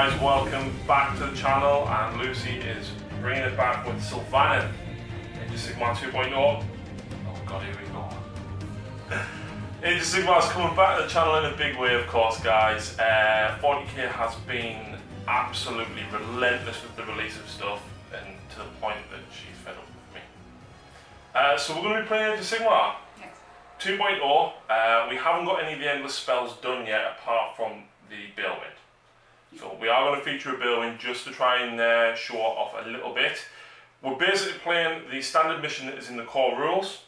guys, welcome back to the channel, and Lucy is bringing it back with Sylvaneth Age of Sigmar 2.0. Oh god, here we go. Age of Sigmar is coming back to the channel in a big way, of course, guys. 40k has been absolutely relentless with the release of stuff, and to the point that she's fed up with me. So we're going to be playing Age of Sigmar 2.0. We haven't got any of the endless spells done yet, apart from the Balewind. So we are going to feature a Balewind just to try and show off a little bit. We're basically playing the standard mission that is in the core rules,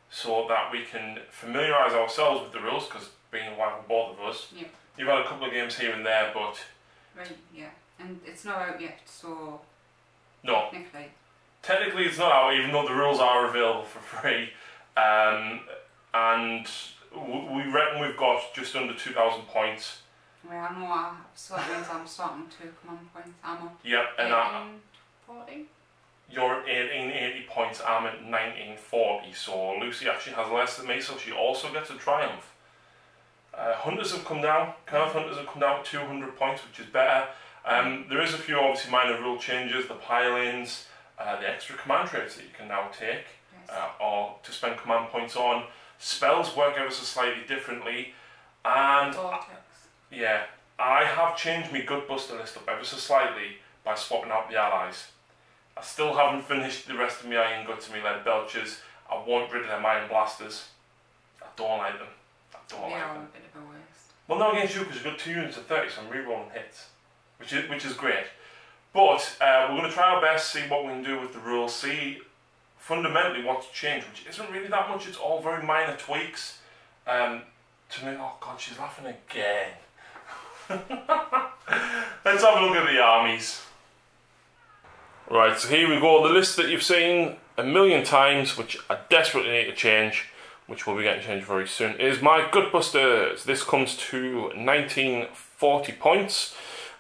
so that we can familiarise ourselves with the rules, because being a while for both of us, you've had a couple of games here and there, but... Right, yeah, and it's not out yet, so... No. Technically it's not out, even though the rules are available for free. And we reckon we've got just under 2,000 points. Well, I know, so that means I'm starting 2 command points. I'm on yep, and 1840. You're at 1880 points, I'm at 1940, so Lucy actually has less than me, so she also gets a triumph. Hunters have come down, Curve Hunters have come down at 200 points, which is better. There is a few obviously minor rule changes, the pile-ins, the extra command traits that you can now take, or to spend command points on. Spells work ever so slightly differently, and yeah, I have changed my Gutbuster list up ever so slightly by swapping out the allies. I still haven't finished the rest of my Iron Guts and my Lead Belchers. I want rid of them Iron Blasters. I don't like them. I don't like them. A bit of a waste. Well, not against you, because you've got 2 units of 30, so I'm re-rolling hits, which is great. But we're going to try our best, see what we can do with the rules, see fundamentally what's changed, which isn't really that much. It's all very minor tweaks. To me, oh god, she's laughing again. Let's have a look at the armies. Right, so here we go. The list that you've seen a million times, which I desperately need to change, which will be getting changed very soon, is my Gutbusters. This comes to 1940 points.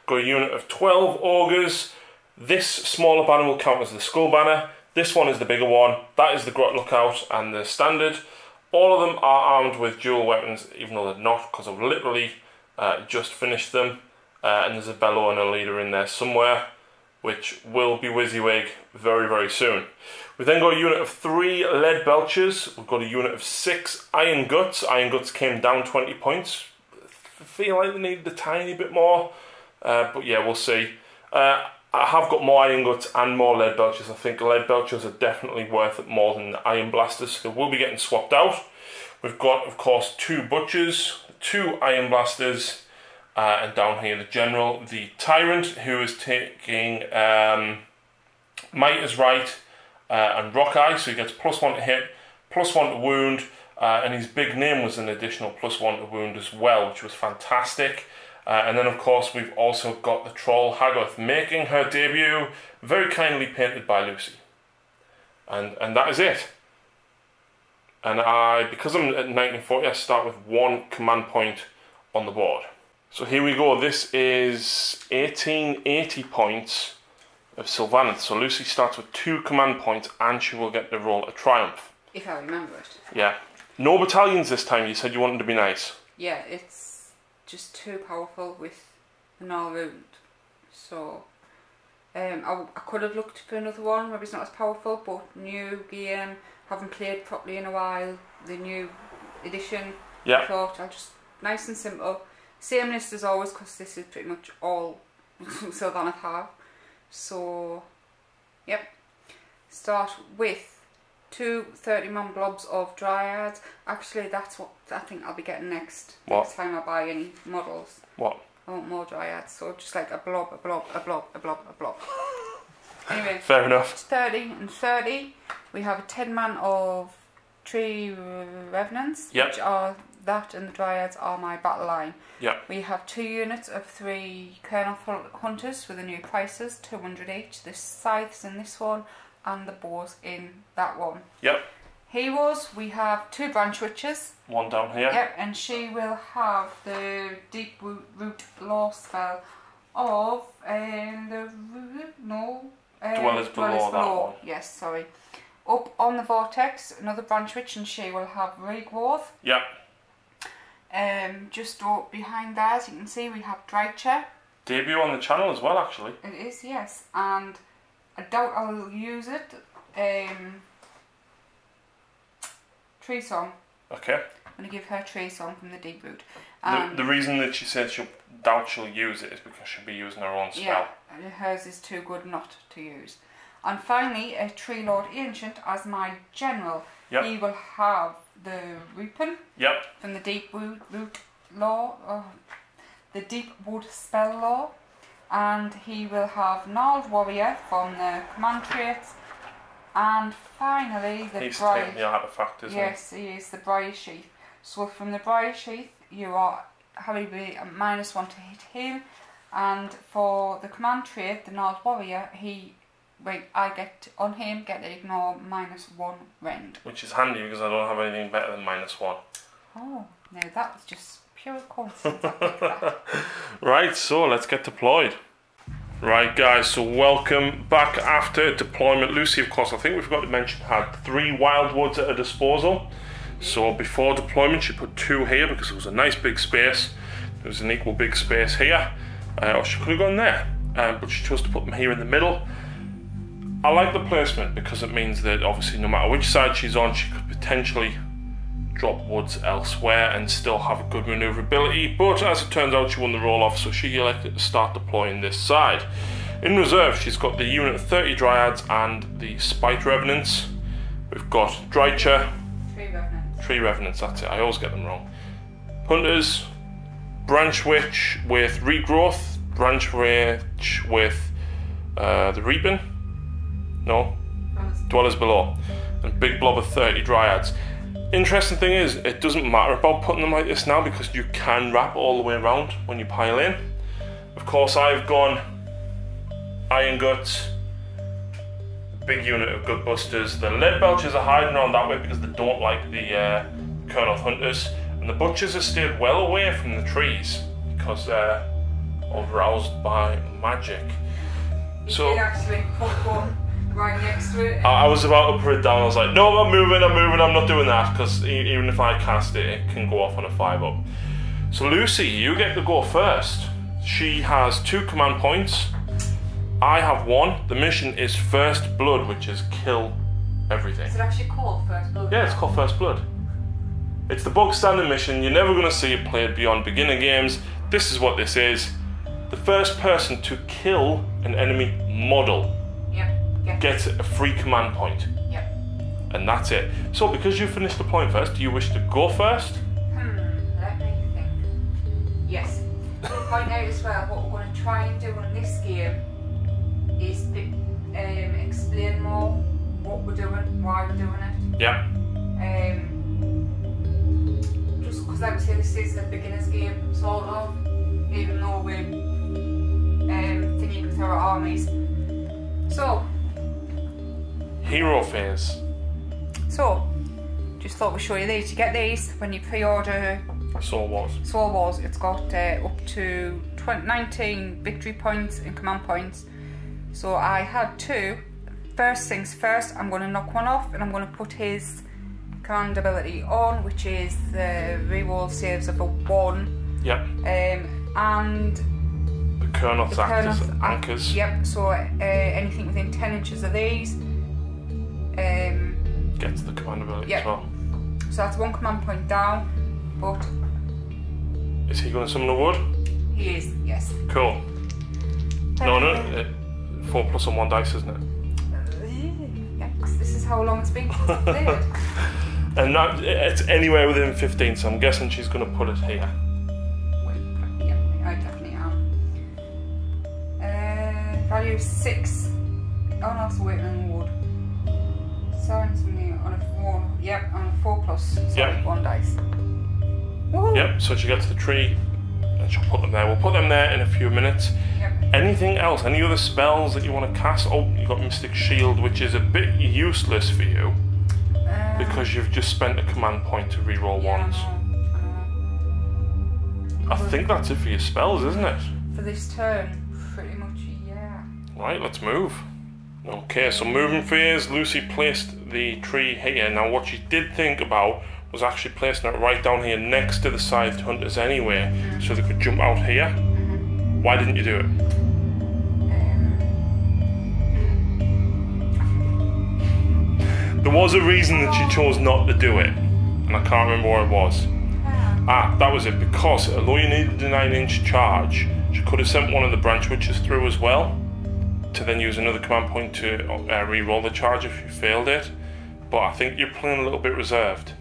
Got a unit of 12 Ogres. This smaller banner will count as the Skull Banner. This one is the bigger one. That is the Grot Lookout and the Standard. All of them are armed with dual weapons, even though they're not, because I've literally just finished them. And there's a Bellow and a Leader in there somewhere, which will be WYSIWYG very, very soon. We've then got a unit of 3 Lead Belchers. We've got a unit of 6 Iron Guts. Iron Guts came down 20 points. I feel like they needed a tiny bit more, but yeah, we'll see. I have got more Iron Guts and more Lead Belchers. I think Lead Belchers are definitely worth it more than the Iron Blasters, so they will be getting swapped out. We've got, of course, 2 Butchers, 2 Iron Blasters, and down here the General, the Tyrant, who is taking Might is Right and Rock Eye, so he gets +1 to hit, +1 to wound, and his big name was an additional +1 to wound as well, which was fantastic. And then of course we've also got the Troll Haggoth making her debut, very kindly painted by Lucy. And that is it. And because I'm at 1940, I start with 1 command point on the board. So here we go, this is 1880 points of Sylvaneth. So Lucy starts with 2 command points and she will get to roll a triumph. If I remember it. Yeah. No battalions this time, you said you wanted to be nice. Yeah, it's just too powerful with an all-round. So I could have looked for another one, maybe it's not as powerful, but new game, haven't played properly in a while, the new edition. I thought I'll just, nice and simple. Same list as always, because this is pretty much all Sylvaneth have. So, yep. Start with 2 30-man blobs of Dryads. Actually, that's what I think I'll be getting next. Next time I buy any models. What? I want more Dryads, so just like a blob, a blob, a blob, a blob, a blob. Anyway. Fair enough. 30 and 30. We have a 10-man of Tree Revenants, which are that, and the Dryads are my battle line. We have 2 units of 3 Kernoff Hunters with the new prices, 200 each. The scythes in this one, and the bows in that one. Heroes, we have 2 Branch Witches. 1 down here. And she will have the Deep Root Law spell of Dwellers Below that one. Yes, sorry. Up on the Vortex, another Branch Witch, and she will have Rigworth. Yep. Just up behind there, as you can see, we have Drycha. Debut on the channel as well, actually. It is, yes. And I doubt I'll use it. Tree Song. Okay. I'm going to give her Tree Song from the Deep Root. The reason that she said she'll use it is because she'll be using her own spell. Yeah, hers is too good not to use. And finally, a Tree Lord Ancient as my general. Yep. He will have the Reaping. Yep. From the Deep Root Law, the Deep Wood Spell Law, and he will have Gnarled Warrior from the command traits, and finally the He's Briar. taking the artifact, isn't he? Yes, he is the Briar Sheath. So from the Briar Sheath, you are having a -1 to hit him, and for the command trait, the Gnarled Warrior, I get on him get to ignore -1 rend. Which is handy because I don't have anything better than -1. Oh, no, that was just pure coincidence. I picked that. Right, so let's get deployed. Right, guys, so welcome back after deployment. Lucy, of course, I think we forgot to mention, had 3 Wildwoods at her disposal. So before deployment, she put 2 here because it was a nice big space. There was an equal big space here. Or she could have gone there, but she chose to put them here in the middle. I like the placement because it means that obviously no matter which side she's on, she could potentially drop woods elsewhere and still have a good maneuverability, but as it turns out she won the roll off, so she elected to start deploying this side. In reserve she's got the unit of 30 Dryads and the Spite Revenants. We've got Drycha, Tree Revenants, that's it, I always get them wrong. Hunters, Branch Witch with Regrowth, Branch Witch with the Reaping, no, Dwellers Below, and big blob of 30 Dryads. Interesting thing is, it doesn't matter about putting them like this now because you can wrap all the way around when you pile in. Of course, I've gone Iron Guts, big unit of Gut Busters. The Lead Belchers are hiding around that way because they don't like the Kurnoth Hunters, and the Butchers have stayed well away from the trees because they're aroused by magic. So did actually put one right next to it. I was about to put it down. I was like, no, I'm moving, I'm not doing that, because even if I cast it, it can go off on a 5-up. So Lucy, you get to go first. She has 2 command points. I have 1. The mission is First Blood, which is kill everything. Is it actually called First Blood? Yeah, it's called First Blood. It's the bog standard mission. You're never going to see it played beyond beginner games. This is what this is. The first person to kill an enemy model gets a free command point. Yep. And that's it. So because you finished the point first, do you wish to go first? Let me think. Yes. To point out as well, what we're going to try and do in this game is explain more what we're doing, why we're doing it. Yeah. Just because I would say this is a beginner's game, sort of, even though we're thinking with our armies. So, hero phase. So, just thought we'd show you these. You get these when you pre-order Soul Wars. It's got up to 19 victory points and command points. So I had 2. First things first, I'm going to knock one off and I'm going to put his command ability on, which is the reroll saves of a 1. Yep. And the Kurnoth act as anchors. Yep, so anything within 10 inches of these gets the command ability as well. So that's 1 command point down, but... Is he going to summon a wood? He is, yes. Cool. No, 4 plus on 1 dice, isn't it? Yeah, because this is how long it's been played. And that, it's anywhere within 15, so I'm guessing she's going to put it here. Yeah, I definitely am. Value 6. Oh no, it's waiting on the wood. Sorry, something on a 4. Yep, on a 4 plus. Sorry, 1 dice. Woohoo! Yep, so she gets the tree and she'll put them there. We'll put them there in a few minutes. Yep. Anything else? Any other spells that you want to cast? Oh, you got Mystic Shield, which is a bit useless for you because you've just spent a command point to reroll ones. I think that's it for your spells, isn't it? For this turn, pretty much, yeah. Right, let's move. Okay, so moving phase, Lucy placed the tree here. Now what she did think about was actually placing it right down here next to the scythed hunters anyway, so they could jump out here. Why didn't you do it? There was a reason that she chose not to do it, and I can't remember what it was. That was it, because although you needed a 9-inch charge, she could have sent one of the branch witches through as well, to then use another command point to re-roll the charge if you failed it. But I think you're playing a little bit reserved.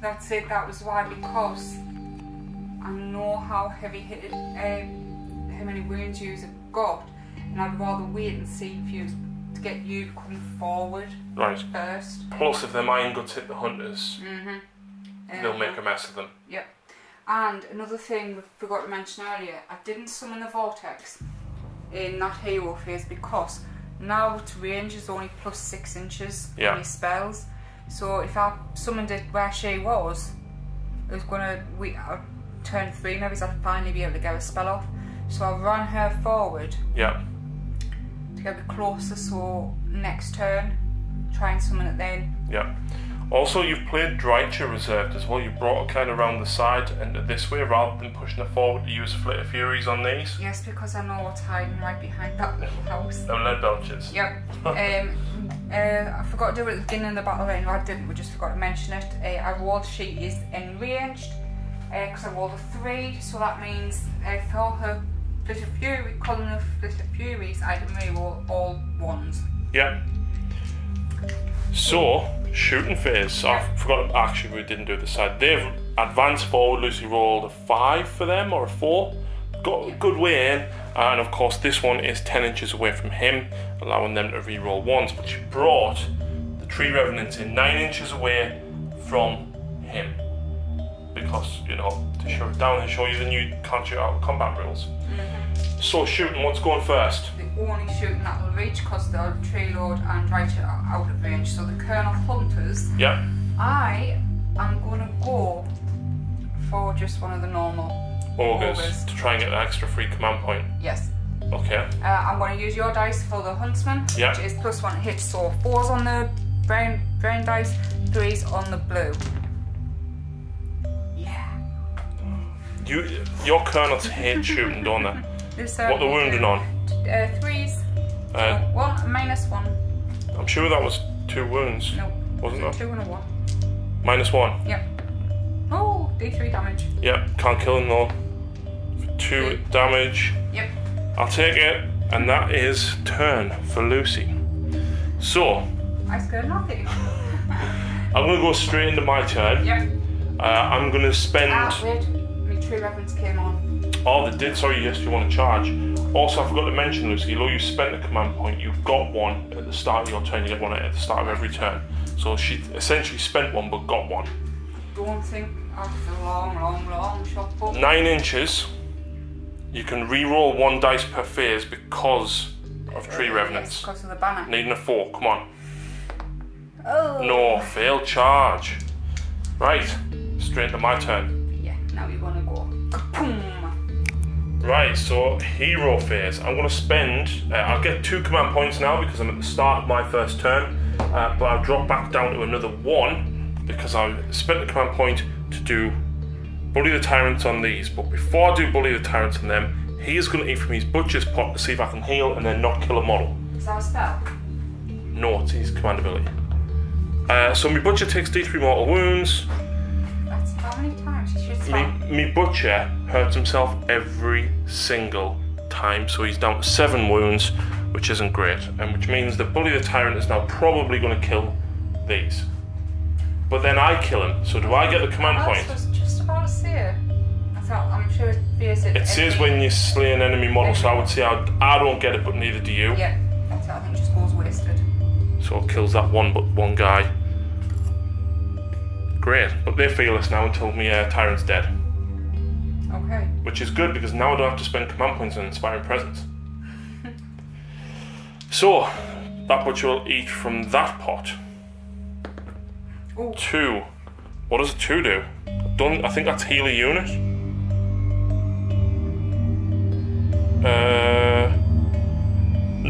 That's it, that was why, because I know how heavy hitted, how many wounds you have got, and I'd rather wait and see if you to get you coming forward first. Plus, if their Mind Guts hit the hunters, they'll make a mess of them. Yep. And another thing we forgot to mention earlier, I didn't summon the Vortex in that hero phase because now its range is only plus 6 inches on his spells. So if I summoned it where she was, it was gonna turn 3 maybe, so I'd finally be able to get a spell off. So I ran her forward. Yeah. To get a bit closer, so next turn, try and summon it then. Yeah. Also, you've played Drycha reserved as well. You brought her kind of around the side and this way rather than pushing her forward to use Flitter of Furies on these. Yes, because I know what's hiding right behind that little house. Them lead belches. Yep. I forgot to do it at the beginning of the battle line. I didn't, we just forgot to mention it. I rolled she is enraged because I rolled a 3, so that means for her Flitter of Fury, column of Flitter of Furies, I can reroll all 1s. Yep. So, shooting phase. I forgot, actually we didn't do this side. They've advanced forward. Lucy rolled a 5 for them, or a 4. Got a good way in, and of course this one is 10 inches away from him, allowing them to re-roll 1s, but she brought the Tree Revenants in 9 inches away from him. Because, you know, to show it down and show you the new can't shoot out combat rules. So shooting, what's going first? The only shooting that will reach, because the Tree Lord and Drycha are out of range. So the Colonel Hunters, I am going to go for just one of the normal Ogres to try and get an extra free command point. Yes. Okay. I'm going to use your dice for the Huntsman, which is +1 hit. So 4s on the brown dice, 3s on the blue. Your Colonels hate shooting, don't they? What the wounding on? 3s. 1 -1. I'm sure that was 2 wounds. No. Wasn't that? 2 and a 1. -1. Yep. Oh, D3 damage. Yep. Can't kill him though. 2 damage. Yep. I'll take it, and that is turn for Lucy. So. I scared nothing. I'm gonna go straight into my turn. Yep. I'm gonna spend. Wait. Tree Reverence came on. Oh, they did. Sorry, yes, you want to charge. Also, I forgot to mention, Lucy, although you spent a command point, you got one at the start of your turn. You get one at the start of every turn. So she essentially spent one, but got one. Don't think after a long shot. 9 inches. You can re-roll 1 dice per phase because of Tree Revenants. Yes, because of the banner. Needing a 4. Come on. Oh. No, failed charge. Right, straight to my turn. Now you're gonna go kapoom. Right, so hero phase. I'm gonna spend. I'll get 2 command points now because I'm at the start of my first turn, but I'll drop back down to another 1 because I spent a command point to do Bully the Tyrants on these. But before I do Bully the Tyrants on them, he is gonna eat from his butcher's pot to see if I can heal and then not kill a model. Is that a spell? No, it's his command ability. So my butcher takes D3 mortal wounds. That's how many times? Me butcher hurts himself every single time, so he's down to 7 wounds, which isn't great, and which means that Bully the Tyrant is now probably going to kill these. But then I kill him, so do I get the command point? I was just about to say it. I'm sure it says it. It says when you slay an enemy model, so I would say I don't get it, but neither do you. Yeah, that's how I think it just goes wasted. So it kills that one guy. Great, but they're fearless now until my Tyrant's dead. Okay. Which is good because now I don't have to spend command points on Inspiring Presence. So, that butcher will eat from that pot. Ooh. 2. What does a 2 do? I think that's heal a unit.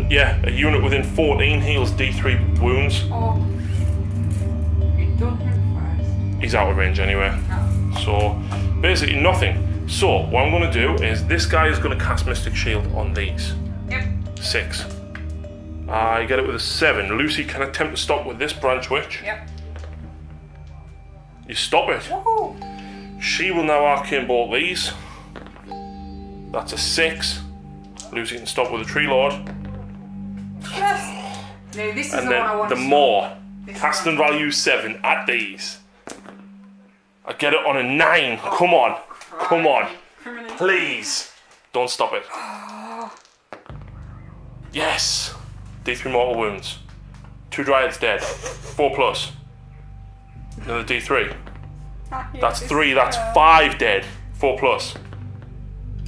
Yeah, a unit within 14 heals D3 wounds. Oh. You done him first. He's out of range anyway. Oh. So, basically nothing. So what I'm going to do is this guy is going to cast Mystic Shield on these. Yep. 6. I get it with a 7. Lucy can attempt to stop with this Branch Witch. Yep. You stop it. Woohoo! She will now Arcane Bolt these. That's a 6. Lucy can stop with a Tree Lord. Yes! No, this is And the one I then want the to more. This Casting one. value 7 at these. I get it on a 9. Come on. Come on. Please. Don't stop it. Yes. D3 mortal wounds. 2 Dryads dead. 4+. Another D3. That's 3. That's 5 dead. 4+.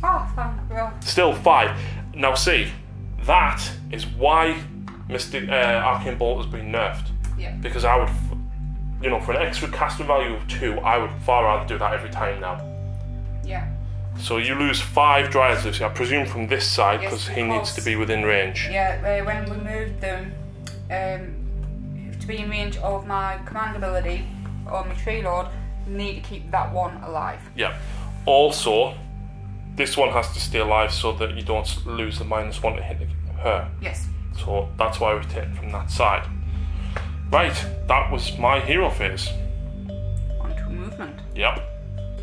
Oh, thank you. Still 5. Now see, that is why Mystic Arcane Bolt has been nerfed. Yeah. Because I would, you know, for an extra casting value of 2, I would far rather do that every time now. Yeah. So you lose 5 Dryads, Lucy, I presume from this side, Yes, he needs to be within range. Yeah, when we moved them to be in range of my command ability or my Tree Lord, we need to keep that one alive. Yeah. Also, this one has to stay alive so that you don't lose the -1 to hit her. Yes. So that's why we've taken from that side. Right, that was my hero phase. On to movement. Yep.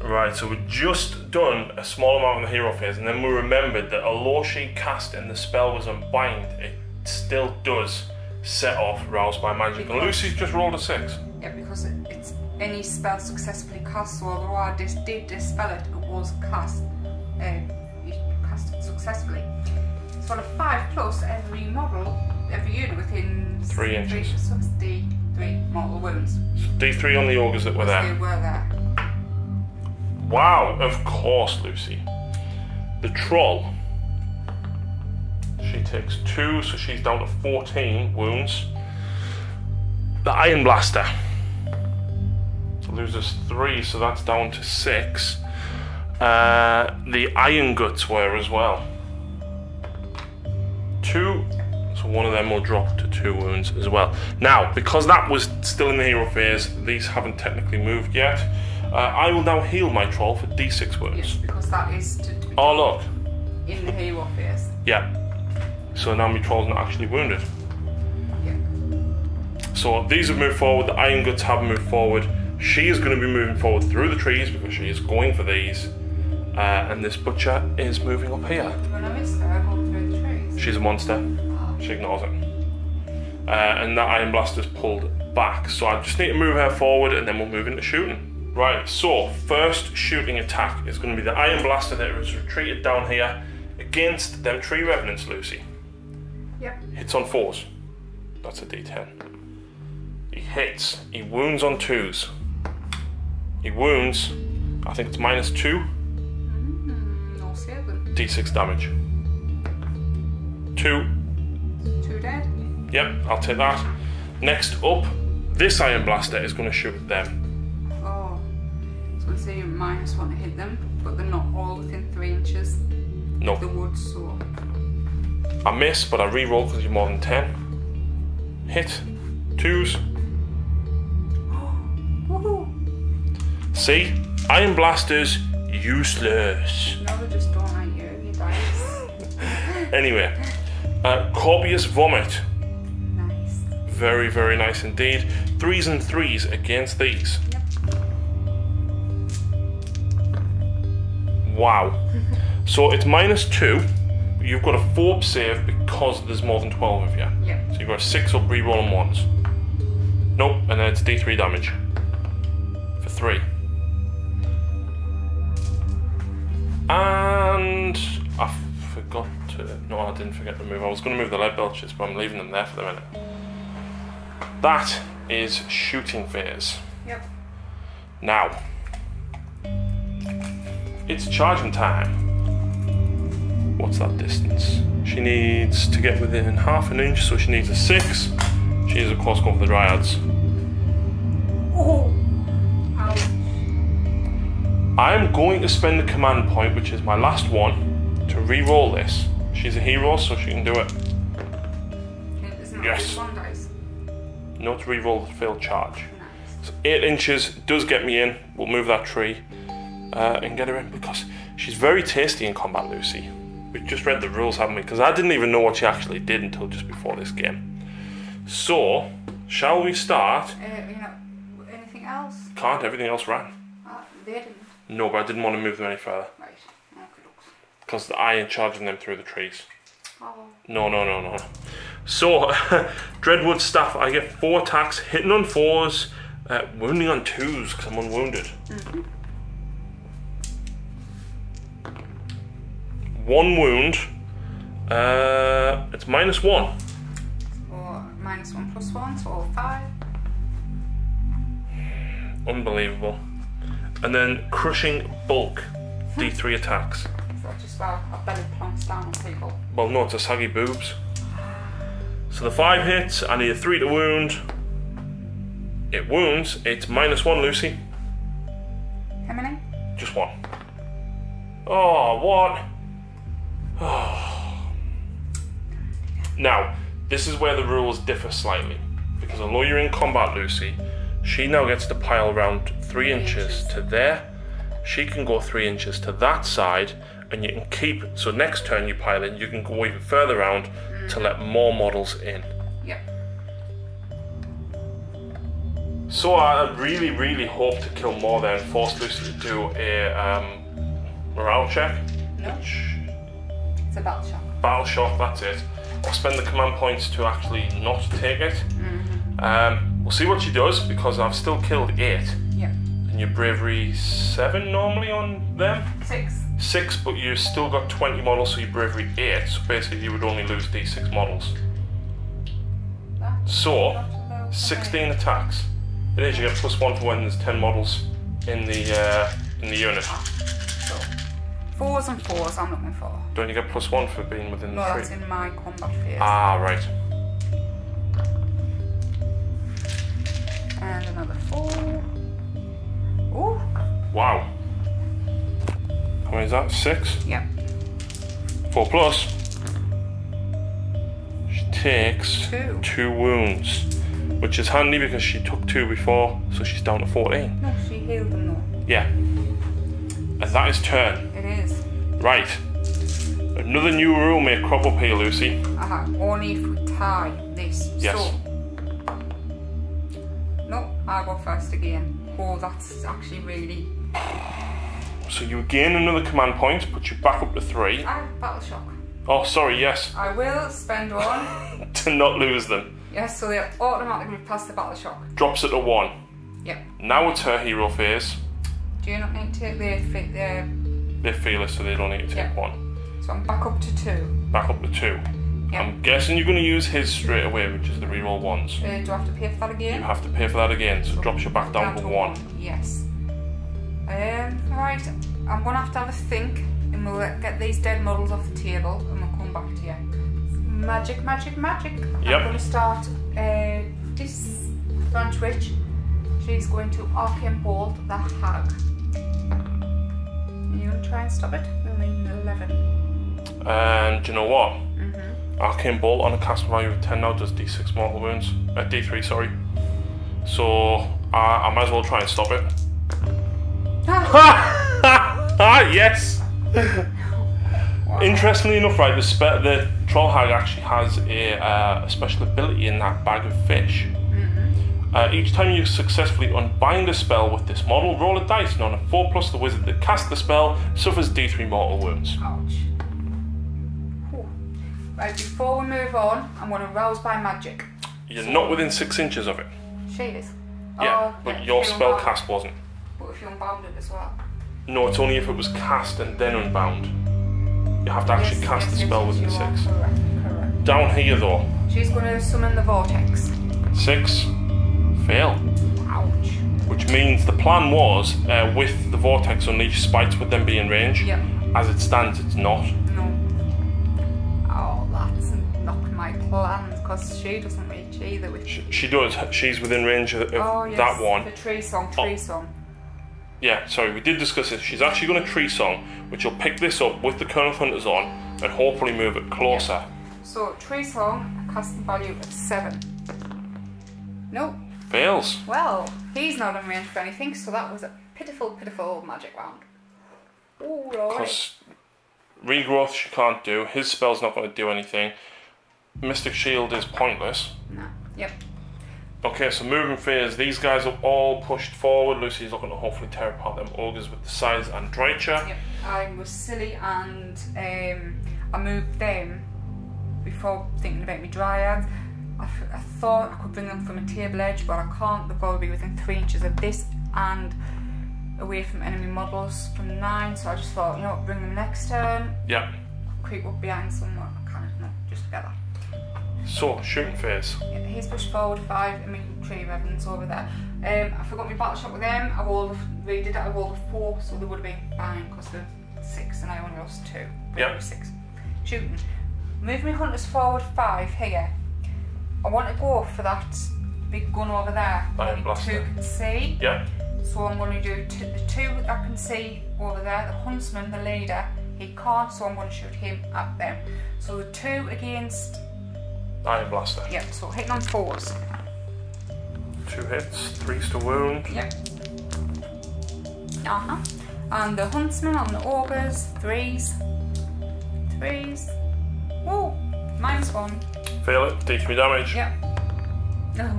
Right, so we've just done a small amount of the hero phase, and then we remembered that although she cast and the spell was unbind, it still does set off Roused by Magic. And Lucy's just rolled a 6. Yeah, because it's any spell successfully cast, so although I did dispel it, it was cast. You cast it successfully. So on a 5+, every unit within 3 inches. So it's D3 mortal wounds. So D3 on the ogres that were They there. were there. Wow, of course, Lucy. The troll. She takes 2, so she's down to 14 wounds. The Iron Blaster. So loses 3, so that's down to 6. The Iron Guts were as well. 2, so one of them will drop to 2 wounds as well. Now, because that was still in the hero phase, these haven't technically moved yet. I will now heal my troll for D6 wounds. Yes, because that is to be Oh look, in the hero phase. yeah. So now my troll's not actually wounded. Yeah. So these have moved forward, the Iron Guts have moved forward. She is going to be moving forward through the trees because she is going for these. And this Butcher is moving up here. When I missed her, I go through the trees. She's a monster. She ignores it. And that Iron Blaster's pulled back. So I just need to move her forward and then we'll move into shooting. Right, so first shooting attack is going to be the Iron Blaster that is retreated down here against them Tree Revenants, Lucy. Yep. Hits on 4s. That's a D10. He hits. He wounds on 2s. He wounds, I think it's -2. No saving. D6 damage. 2. 2 dead. Yep, I'll take that. Next up, this Iron Blaster is going to shoot at them. Oh. So let's say -1 to hit them, but they're not all within 3 inches No. of the wood, so. I miss, but I re-roll because you're more than 10. Hit. 2s. Woohoo! See? Iron Blasters, useless. No, they just don't like you dice. Anyway, Copious Vomit. Nice. Very, very nice indeed. 3s and 3s against these. Yep. Wow. So it's -2. You've got a 4 save because there's more than 12 of you. Yep. So you've got a 6 up re-rolling 1s. Nope, and then it's D3 damage. For 3. And I forgot to... No, I didn't forget to move. I was going to move the lead belches, but I'm leaving them there for the minute. That is shooting phase. Yep. Now, it's charging time. What's that distance? She needs to get within ½ an inch, so she needs a 6. She is of course going for the Dryads. Oh! Ow. I'm going to spend the command point, which is my last one, to re-roll this. She's a hero, so she can do it. Isn't Yes. this one dice? Not to re-roll the failed charge. Nice. So 8 inches does get me in. We'll move that tree and get her in because She's very tasty in combat, Lucy. We've just read the rules, haven't we? Because I didn't even know what she actually did until just before this game. So, shall we start? You know, anything else? Can't, everything else ran. They didn't. No, but I didn't want to move them any further. Right, okay. Because I ain't charging them through the trees. Oh. No. So, Dreadwood Staff, I get 4 attacks, hitting on 4s, wounding on 2s because I'm unwounded. 1 wound, it's -1. Or -1 + 1, so 5. Unbelievable. And then Crushing Bulk, D3 attacks. So just a belly plunks down on people. Well, no, it's a saggy boobs. So the 5 hits, I need a 3 to wound. It wounds, it's -1, Lucy. How many? Just 1. Oh, what? Oh. Now, this is where the rules differ slightly. Because although you're in combat, Lucy, she now gets to pile around 3 inches to there. She can go 3 inches to that side, and you can keep, so next turn you pile in, you can go even further around to let more models in. Yep. So I really hope to kill more there and force Lucy to do a morale check. No. Which, it's a battle shock. Battle shock, that's it. I'll spend the command points to actually not take it. We'll see what she does, because I've still killed 8. Yep. And your bravery 7 normally on them? 6, but you've still got 20 models, so your bravery 8, so basically you would only lose these 6 models. So, 16 attacks. It is, you get +1 for when there's 10 models in the unit. So, 4s and 4s I'm looking for. Don't you get +1 for being within the tree? No, that's in my combat phase. Ah, right. And another 4. Ooh. Wow. How many is that? 6? Yep. 4 plus. She takes 2 wounds, which is handy because she took 2 before, so she's down to 14. No, she healed them though. Yeah. And that is turn. It is. Right. Another new rule may crop up here, Lucy. Only if we tie this. Yes. So, no, I'll go first again. Oh, that's actually really... So you gain another command point, put you back up to 3. Battle shock. Oh, sorry, yes. I will spend 1. To not lose them. Yes, so they automatically pass the battle shock. Drops it to 1. Yep. Now it's her hero phase. Do you not need to take their They're fearless, so they don't need to take 1. So I'm back up to 2. Back up to 2. Yep. I'm guessing you're going to use his straight away, which is the reroll 1s. Do I have to pay for that again? You have to pay for that again, so it drops you back down to 1. Yes. Right, I'm going to have a think, and we'll get these dead models off the table, and we'll come back to you. Magic. Yep. I'm going to start this branch witch. She's going to Arcane Bolt the Hag. You going to try and stop it? We'll need 11. And do you know what? Arcane Bolt on a cast value of 10 now does D6 mortal wounds. D3, sorry. So I might as well try and stop it. Yes! Wow. Interestingly enough, right, the Troll Hag actually has a special ability in that bag of fish. Each time you successfully unbind a spell with this model, roll a dice, and on a 4+, the wizard that casts the spell suffers D3 mortal wounds. Ouch. Right, before we move on, I'm going to rouse by magic. You're not within 6 inches of it. She is. Yeah, but your spell cast wasn't. What if you unbound it as well? No, it's only if it was cast and then unbound. You have to actually cast the spell within 6. Correct. Down here though. She's going to summon the vortex. 6. Fail. Ouch. Which means the plan was, with the vortex unleash spites would then be in range. Yep. As it stands, it's not. No. Oh, that's not my plans, because she doesn't reach either. She does. She's within range of that one. The tree song. Yeah, sorry, we did discuss this. She's actually going to tree song, which will pick this up with the Kernel of Hunters on and hopefully move it closer. Yep. So, tree song, a casting value of 7. Nope. Fails. Well, he's not in range for anything, so that was a pitiful magic round. Oh, right. Because regrowth she can't do. His spell's not going to do anything. Mystic Shield is pointless. No. Yep. Okay, so moving phase. These guys are all pushed forward. Lucy's looking to hopefully tear apart them ogres with the sides and Drycha. Yep. I was silly and I moved them before thinking about my dryads. I thought I could bring them from a table edge, but I can't. They've got to be within 3 inches of this and away from enemy models from 9. So I just thought, you know what, bring them next turn. Yep. Creep up behind someone. I can't, no, just together. So, shooting phase. Yeah, he's pushed forward 5. I mean, 3 revenants over there. I forgot my battle shot with them. I rolled redid it. I rolled a 4, so they would have been fine because they're 6 and I only lost 2. Yep. 6. Shooting. Move my hunters forward 5 here. I want to go for that big gun over there. Iron blaster. 2 can see. Yeah. So I'm going to do the 2 that I can see over there. The huntsman, the leader, he can't, so I'm going to shoot him at them. So the 2 against Iron blaster. Yep, so hitting on 4s. 2 hits, 3s to wound. Yep. And the huntsman on the ogres, 3s. 3s. Whoa, -1. Fail it, takes me damage. Yep.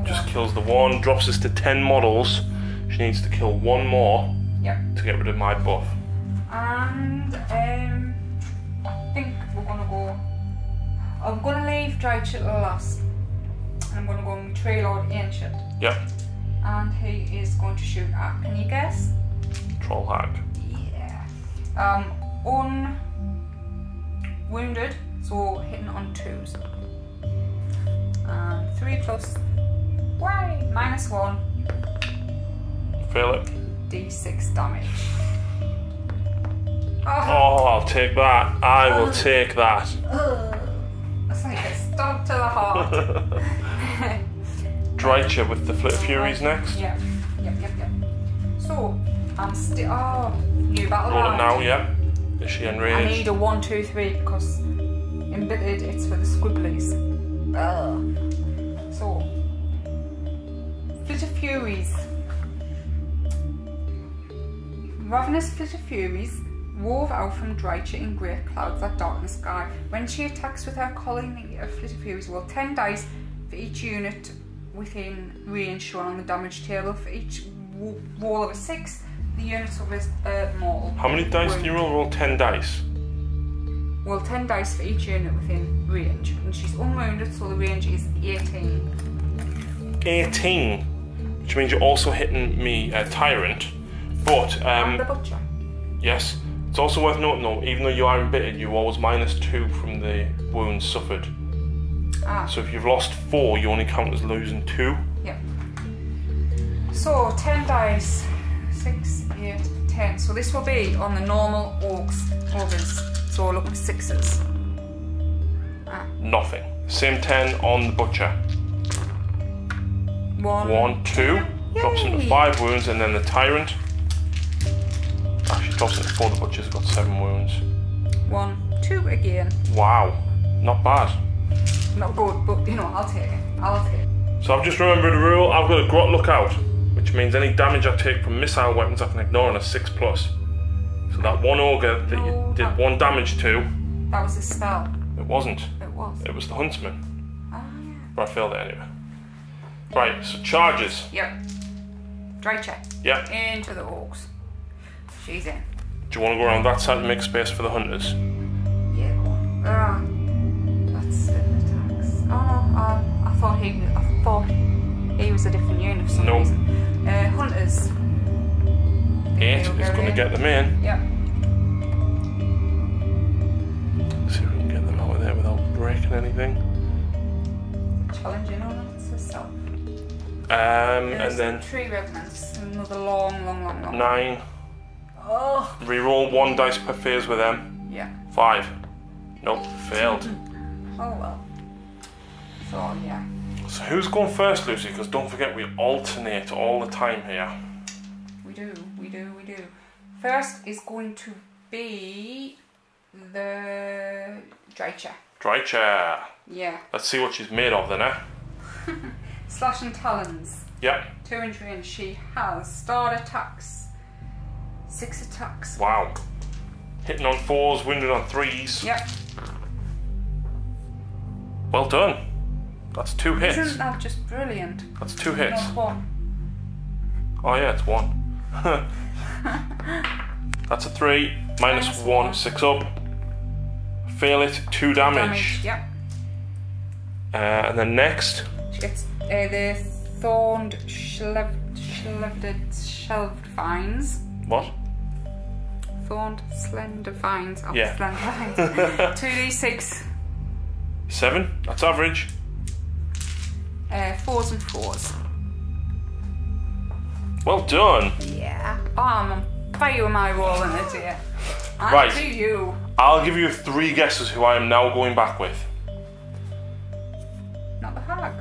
Just kills the 1, drops us to 10 models. She needs to kill 1 more. Yep. To get rid of my buff. And I think we're gonna go. I'm gonna leave Drycha to the last, and I'm gonna go with Tree Lord Ancient. Yep. And he is going to shoot at. Can you guess? Troll Hag. Yeah. Unwounded, so hitting on 2s. 3 plus. Why? -1. Fail it. D6 damage. Oh, I'll take that. I will take that. That's like a stab to the heart. Drycha with the Flit of Furies next. Yep. So, I'm still. Oh, new battle Roll it line. now, yep. Is she I enraged? need a 1, 2, 3 because embittered it's for the squibblies. So, Flit of Furies. Ravenous Flit of Furies wove out from Drycha in great clouds that darken the sky. When she attacks with her colony of Flit of Furies, roll 10 dice for each unit within range shown on the damage table. For each roll of a 6, the unit suffers a mortal. How many dice do you roll? Roll 10 dice. Roll 10 dice for each unit within range. And she's unwounded, so the range is 18. 18, which means you're also hitting me Tyrant. But And the Butcher. yes, it's also worth noting though, even though you are embittered, you always -2 from the wounds suffered. So if you've lost 4, you only count as losing 2. Yep. So 10 dice, 6, 8, 10. So this will be on the normal ogres. So look for 6s. Nothing. Same 10 on the Butcher. 1, 2. Drops into 5 wounds, and then the Tyrant. Actually drops into 4, the Butcher's got 7 wounds. 1, 2 again. Wow, not bad. Not good, but you know, I'll take it. So I've just remembered a rule. I've got a Grot Lookout, which means any damage I take from missile weapons I can ignore on a 6+. So that one ogre that you did 1 damage to. That was a spell. It wasn't. It was. It was the Huntsman. Oh, yeah. But I failed it anyway. Right, so charges. Yep. Drycha. Yep. Into the orcs. She's in. Do you want to go around that side and make space for the hunters? Yeah, go on. That's split attacks. Oh no, I thought he was a different unit for some reason. Hunters. 8 is going to get them in. Yep. See if we can get them out of there without breaking anything. Challenging on itself. And then 3 revenants. Another long. 9. Oh. Reroll 1 dice per phase with them. Yeah. 5. Nope, failed. Oh well. So yeah. So who's going first, Lucy? Because don't forget we alternate all the time here. We do. First is going to be the Drycha. Drycha. Yeah. Let's see what she's made of then, eh? Slash and talons. Yep. 2 inch range. She has starred attacks. 6 attacks. Wow. Hitting on 4s, wounded on 3s. Yep. Well done. That's 2 hits. Isn't that just brilliant? That's 2 hits. Not 1. Oh yeah, it's 1. That's a 3. Minus 1, 6 up. Fail it, 2 damage. Yep. And then next. She gets the thorned shelved vines. What? Thorned slender vines. Oh, Yeah. slender vines. 2d6. 7, that's average. 4s and 4s. Well done. Yeah. Oh, I'm on fire with my rolling it here. And Right. to you. I'll give you 3 guesses who I am now going back with. Not the hag.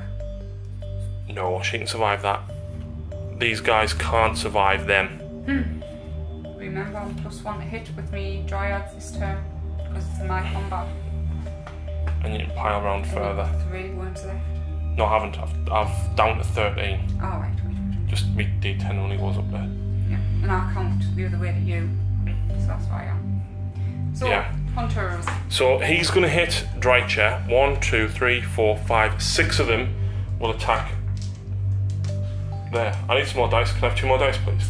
No, she can survive that. These guys can't survive them. Remember, I'm +1 to hit with me dryads this turn because it's in my combat. And you can pile around further. 3 wounds left. No, I haven't. I've down to 13. Oh, right. Just me D10 only goes up there. Yeah, and I'll count the other way to you. So that's why I am. So, Yeah. hunters. So he's going to hit Drycha. 1, 2, 3, 4, 5, 6 of them will attack. There. I need some more dice. Can I have 2 more dice, please?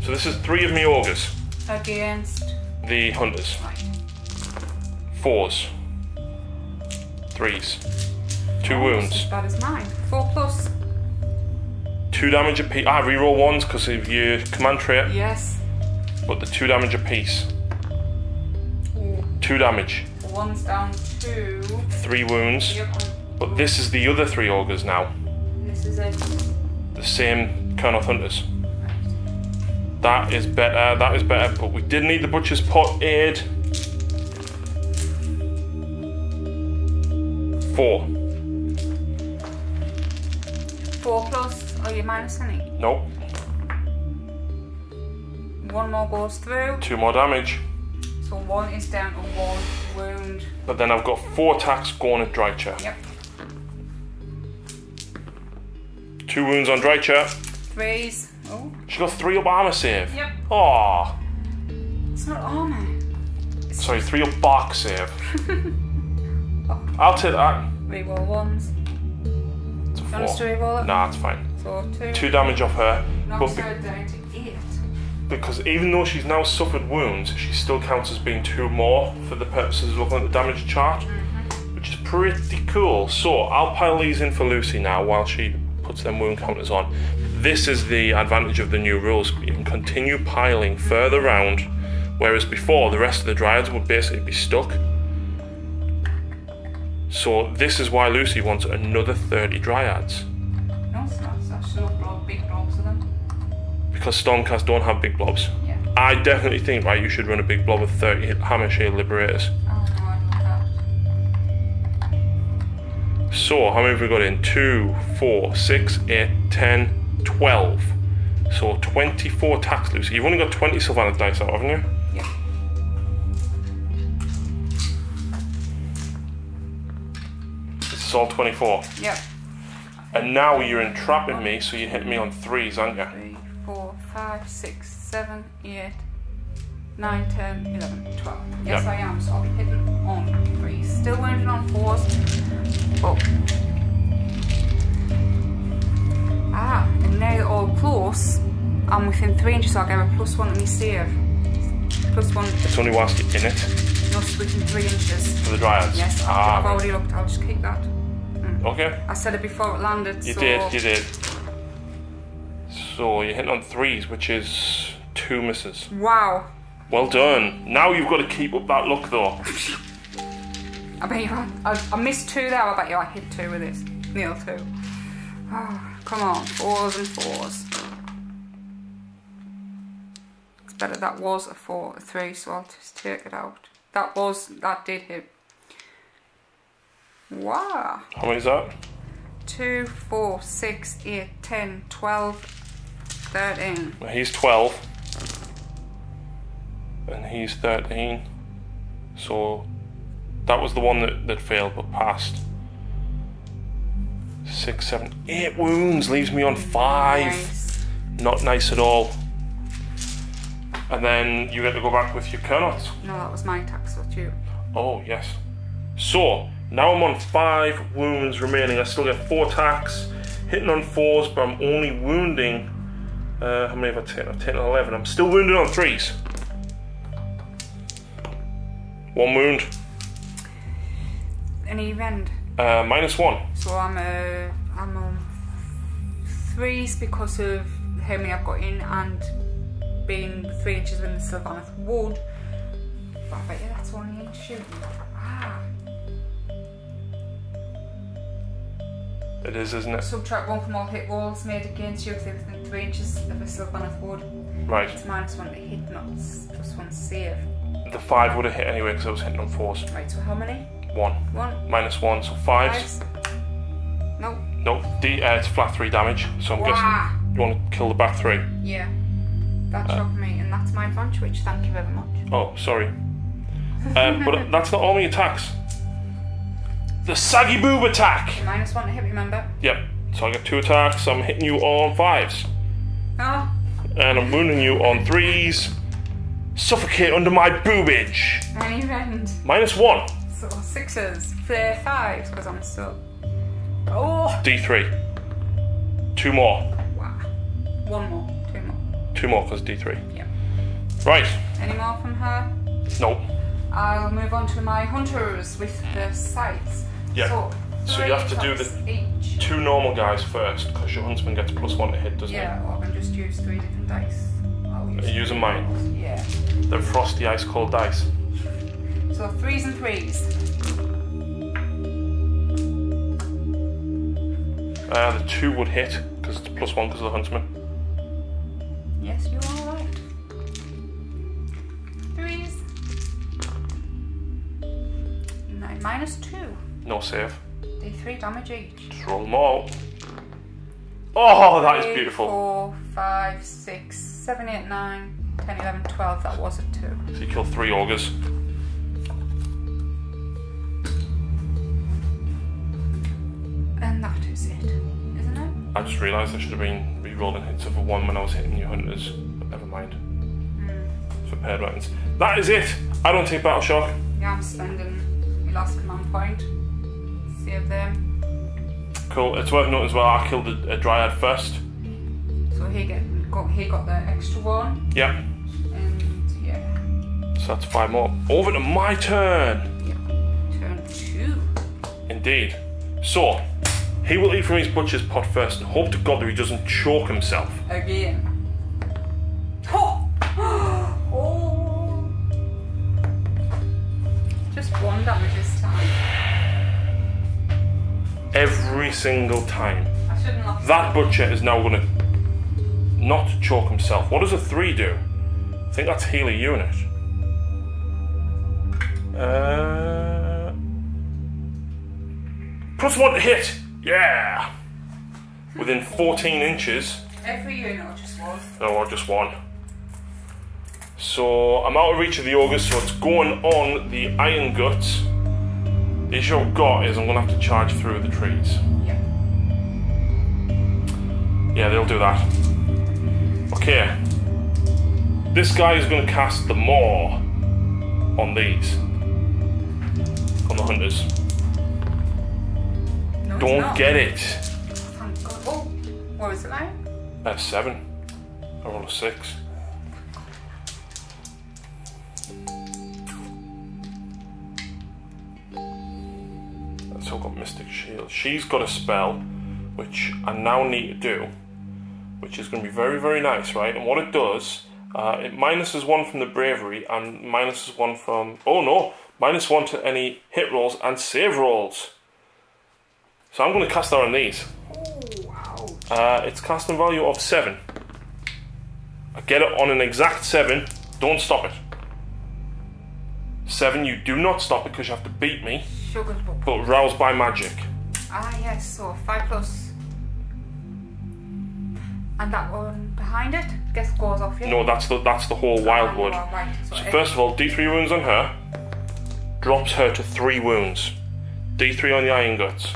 So this is 3 of me ogres. Against. The hunters. Right. 4s. 3s. 2 It's wounds. as bad as mine. 4 plus. 2 damage apiece. Ah, reroll 1s because of your command trait. Yes. But the 2 damage apiece. Ooh. 2 damage. 1's down 2. 3 wounds. Yep. But this is the other 3 ogres now. This is it. The same kind of hunters. That is better, but we did need the butcher's pot aid. 4. 4 plus. Oh, you minus any? Nope. 1 more goes through. 2 more damage. So 1 is down to 1 wound. But then I've got 4 attacks going at Drycha. Yep. 2 wounds on Drycha. 3s. Oh. She got 3 up armor save. Yep. Aww. It's not armor. Sorry, 3 up bark save. Oh. I'll take that. Reroll 1s. It's a Do you want us to 4. reroll it? Nah, it's fine. So 2. 2 damage off her. Knocks But her down to 8. because even though she's now suffered wounds, she still counts as being 2 more for the purposes of looking at the damage chart, which is pretty cool. So I'll pile these in for Lucy now while she puts them wound counters on. This is the advantage of the new rules. You can continue piling further round, whereas before the rest of the dryads would basically be stuck. So this is why Lucy wants another 30 dryads. No, it's not. It's actually not big blobs of them. Because Stormcast don't have big blobs. Yeah. I definitely think, right, you should run a big blob of 30 Hammer Shield Liberators. Oh no, I don't have. So, how many have we got in? 2, 4, 6, 8, 10, 12. So, 24 attacks, Lucy. You've only got 20 Sylvaneth dice out, haven't you? Yeah. This is all 24. Yep. And now you're entrapping me, so you hit me on 3s, aren't you? 3, 4, 5, 6, 7, 8, 9, 10, 11, 12. Yes, Yep. I am. So I'll be hitting on 3s. Still wounded on 4s. Oh. Ah, and now they're all close. I'm within 3 inches, so I'll get a +1 to me save. +1. It's only whilst you're in it, No, it's within 3 inches. for the dryads. Yes, Ah, I've already looked. I'll just keep that. okay. I said it before it landed. You so did, you did. So, you're hitting on 3s, which is 2 misses. Wow. Well done. Now you've got to keep up that luck, though. I bet you I missed 2 there. I bet you I hit 2 with this. Neil 2. Oh, come on, 4s and 4s. It's better that was a 4, a 3, so I'll just take it out. That did hit. Wow. How many is that? 2, 4, 6, 8, 10, 12, 13. Well, he's 12. And he's 13. So that was the one that failed but passed. 6, 7, 8 wounds leaves me on 5. Nice. Not nice at all. And then you get to go back with your Kernots. No, that was my attack, so it's you. Oh, yes. So, now I'm on 5 wounds remaining. I still get 4 attacks, hitting on 4s, but I'm only wounding... how many have I taken? I've taken 11. I'm still wounded on 3s. 1 wound. Any rend? -1. So I'm on 3s because of how many I've got in and being 3 inches within the Sylvaneth wood. But I bet you that's only in shooting. Ah. It is, isn't it? Subtract 1 from all hit rolls made against you if they're within 3 inches of a Sylvaneth wood. Right. It's -1 to hit, not +1 save. The 5 would have hit anyway because I was hitting on 4s. Right, so how many? 1. 1. -1, so 5s. No. No, it's flat 3 damage, so I'm guessing you want to kill the back 3. Yeah. That shocked me, and that's my advantage, which thank you very much. Oh, sorry. But that's not all my attacks. The saggy boob attack! -1 to hit, remember? Yep, so I get 2 attacks, I'm hitting you on 5s. Oh. And I'm wounding you on 3s. Suffocate under my boobage! Any rend? -1. So 6s, 5s, because I'm still... Oh! D3. 2 more. Wow. 1 more, 2 more. 2 more because D3. Yep. Right. Any more from her? Nope. I'll move on to my hunters with the scythes. Yeah. So you have to do the each. 2 normal guys first because your huntsman gets +1 to hit, doesn't he? Yeah, or I can just use 3 different dice. Are you using mine? Yeah. The frosty ice cold dice. So 3s and 3s. The 2 would hit because it's +1 because of the huntsman. Yes, you are right. 3s. No, -2. No save. D3 damage each. Just roll them all. Oh, that is 3, beautiful. 4, 5, 6, 7, 8, 9, 10, 11, 12. That was a 2. So you kill 3 ogres. And that is it, isn't it? I just realised I should have been re-rolling hits of a 1 when I was hitting your hunters, but never mind. For paired weapons. That is it! I don't take battle shock. Yeah, I'm spending my last command point. Save them. Cool, it's worth noting as well, I killed a dryad first. So he got the extra 1. Yeah. And yeah. So that's 5 more. Over to my turn! Yeah. Turn 2. Indeed. So, he will eat from his butcher's pot first and hope to God that he doesn't choke himself. Again. Oh! Oh! Just 1 damage this time. Every single time. I shouldn't have. That butcher is now going to not choke himself. What does a 3 do? I think that's heal a unit. +1 to hit! Yeah! Within 14 inches. Every unit or just 1? No, just 1. So I'm out of reach of the ogres, so it's going on the iron guts. The issue I've got is I'm going to have to charge through the trees. Yeah. Yeah, they'll do that. Okay. This guy is going to cast the Maw on these. On the hunters. No, Don't get it. Thank God. Oh, what was it like? That's 7. I roll a 6. That's all got Mystic Shield. She's got a spell, which I now need to do, which is going to be very, very nice, right? And what it does, it minuses 1 from the bravery and minuses 1 from... Oh no! -1 to any hit rolls and save rolls. So I'm going to cast that on these. Oh, wow. It's casting value of 7. I get it on an exact 7. Don't stop it. 7, you do not stop it because you have to beat me. Sugar's book. But roused by magic. Ah, yes, so 5+. And that one behind it, guess goes off, yeah? No, that's the whole wildwood. Right. So first of all, D3 wounds on her. Drops her to 3 wounds. D3 on the iron guts.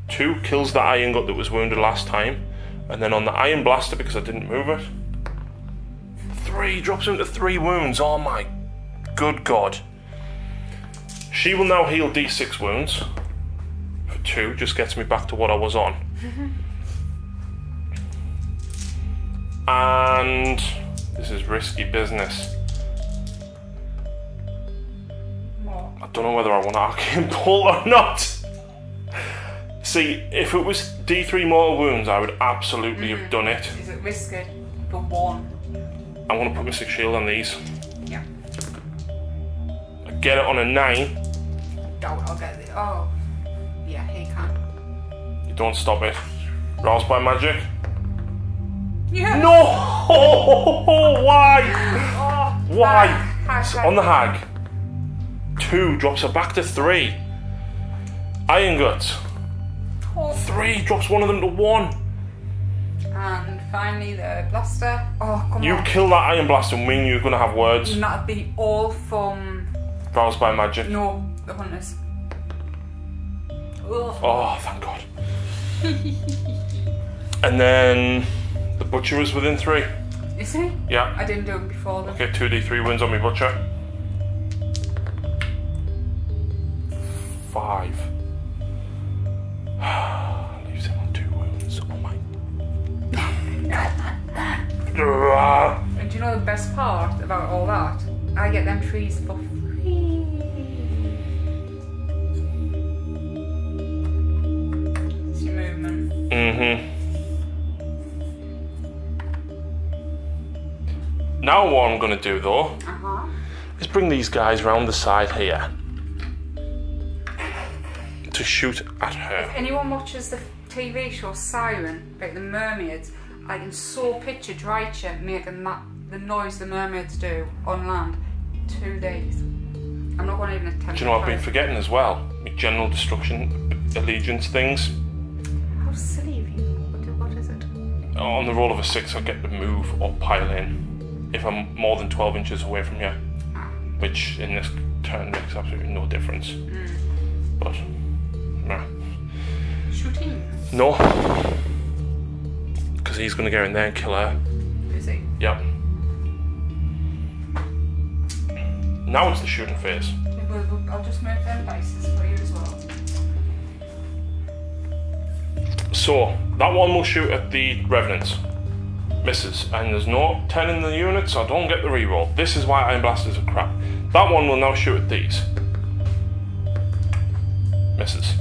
2 kills the iron gut that was wounded last time. And then on the iron blaster, because I didn't move it, 3. 3, drops him to 3 wounds. Oh my good god. She will now heal D6 wounds for 2, just gets me back to what I was on. And this is risky business. I don't know whether I want to arcane bolt or not. See, if it was D3 mortal wounds, I would absolutely have done it. Is it risky for 1? I'm going to put Mystic Shield on these. Yeah. I get it on a 9. I'll get it. Oh. Yeah, he can. You don't stop it. Roused by magic. Yeah. No! Why? Oh, Why? Hag. On the hag. 2 drops her back to 3. Iron Guts. 3 drops one of them to 1. And finally the blaster. Oh, come on. You kill that Iron Blast and you're going to have words. And that'd be all from... Roused by magic. No, the hunters. Ugh. Oh, thank God. And then the Butcher is within 3. Is he? Yeah. I didn't do him before then. Okay, 2d3 wins on me Butcher. 5. Leaves him on 2 wounds. Oh my. And do you know the best part about all that? I get them trees for free. It's your movement. Now what I'm going to do though is bring these guys round the side here to shoot at her. If anyone watches the TV show Siren about the mermaids, I can so picture Drycha making the noise the mermaids do on land. 2 days. I'm not going to even attempt. Do you know what I've been forgetting as well? My general destruction allegiance things. How silly of you. What is it? On the roll of a 6 I get to move or pile in if I'm more than 12 inches away from you. Which in this turn makes absolutely no difference. But no. Shooting? No. Because he's going to go in there and kill her. Is he? Yep. Now it's the shooting phase. I'll just move them dices for you as well. So, that one will shoot at the Revenants. Misses. And there's no 10 in the unit, so I don't get the reroll. This is why Iron Blasters are crap. That one will now shoot at these. Misses.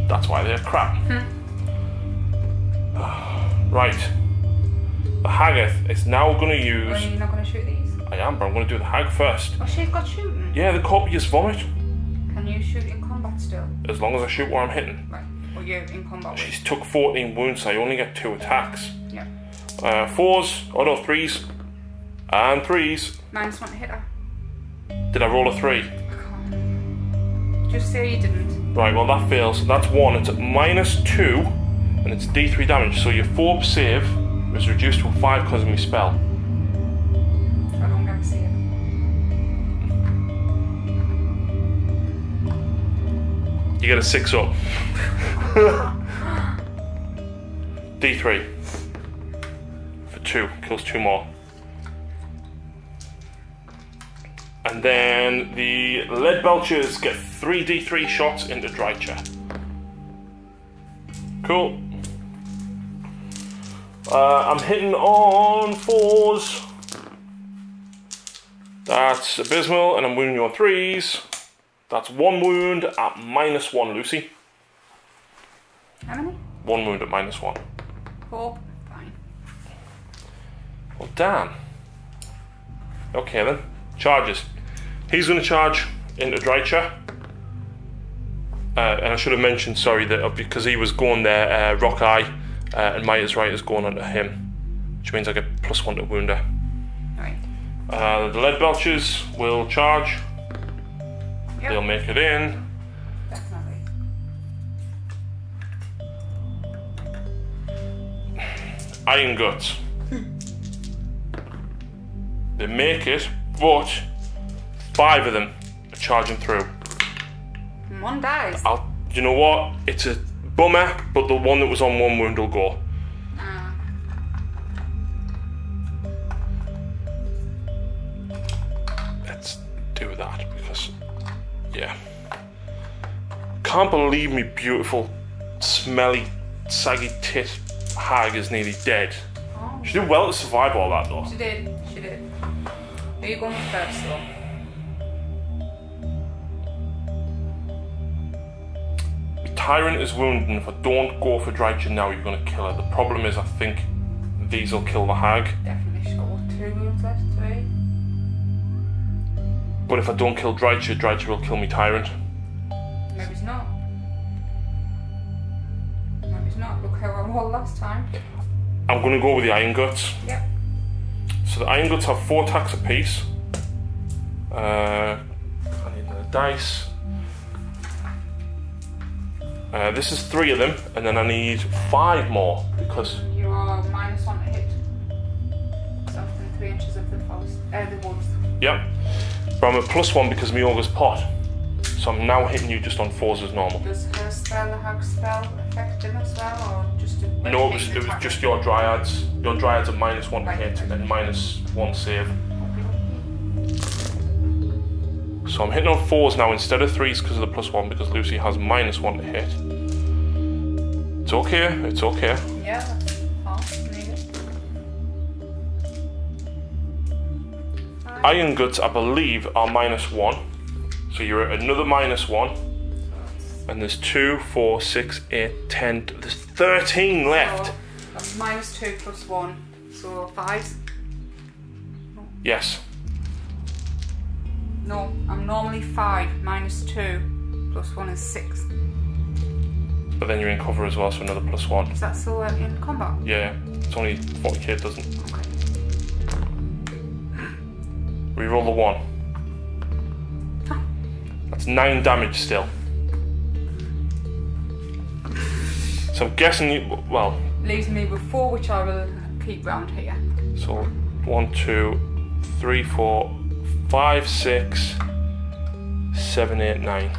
That's why they're crap. Right. The Haggith is now going to use... Are you not going to shoot these? I am, but I'm going to do the Hag first. Oh, she's got shooting? Yeah, the copious vomit. Can you shoot in combat still? As long as I shoot where I'm hitting. Right. Or you're in combat with? She's took 14 wounds, so I only get 2 attacks. Yeah. 4s, oh no, 3s. And 3s. -1 to hit her. Did I roll a 3? I can't. Just say you didn't. Right, well that fails. That's 1. It's at -2, and it's D3 damage. So your 4 save is reduced to a 5 because of my spell. I don't get to see it. You get a 6 up. D3 for 2, kills 2 more. And then the lead belchers get 3 D3 shots into Drycha. Cool. I'm hitting on 4s. That's abysmal, and I'm wounding you on 3s. That's 1 wound at -1, Lucy. How many? 1 wound at -1. 4. Fine. Well, damn. Okay then. Charges. He's going to charge into Drycha. And I should have mentioned, sorry, that because he was going there, Rock Eye and Mighty's Right is going onto him. Which means I get +1 to wound her. Right. The lead belchers will charge. Yep. They'll make it in. Definitely. Iron Guts. They make it, but 5 of them are charging through. And 1 dies. You know what? It's a bummer, but the one that was on 1 wound will go. do that because, yeah. Can't believe me beautiful, smelly, saggy tit hag is nearly dead. Oh. She did well to survive all that though. She did, she did. Who are you going with first though? Tyrant is wounded, and if I don't go for Drycha now, you're going to kill her. The problem is, I think these will kill the hag. Definitely, she's got what, 2 wounds left? 3? But if I don't kill Drycha, Drycha will kill me Tyrant. Maybe it's not. Maybe it's not. Look how I rolled last time. I'm going to go with the Iron Guts. Yep. So the Iron Guts have 4 attacks apiece. I need another dice. This is 3 of them, and then I need 5 more because You are -1 to hit. Something 3 inches of the forest, the woods. Yep. But I'm at +1 because my Ogre's pot. So I'm now hitting you just on 4s as normal. Does her spell, the hag spell, affect him as well, or just a No, it was just your Dryads. Your Dryads are -1 to hit and -1 save. So I'm hitting on 4s now instead of 3s because of the +1 because Lucy has -1 to hit. It's okay, it's okay. Yeah, that's fine. Need it. Iron Guts, I believe, are -1. So you're at another -1. And there's 2, 4, 6, 8, 10. There's 13 left. So that's -2 + 1. So 5s. Yes. No, I'm normally 5. -2 + 1 is 6. But then you're in cover as well, so another +1. Is that still in combat? Yeah, it's only 40k, doesn't it? Okay. Reroll the 1. That's 9 damage still. So I'm guessing you, well... Leaves me with 4, which I will keep round here. So 1, 2, 3, 4, 5, 6, 7, 8, 9.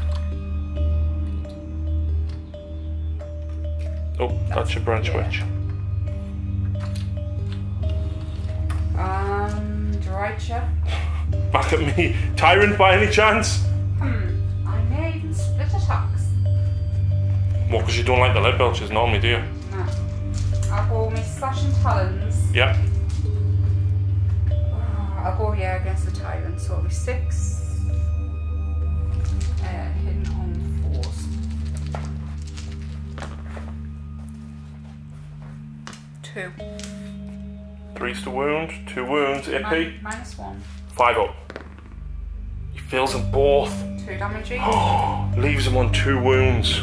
Oh, that's your branch witch. Drycha. Back at me. Tyrant by any chance? I may even split attacks. What, because you don't like the lead belches normally, do you? No. I'll go with slashing talons. Yeah. I'll go against the tyrant, so it'll be 6. Hitting on 4s. 2. 3's to wound, 2 wounds, AP. -1. 5 up. He fills them both. 2 damage each. Leaves them on 2 wounds.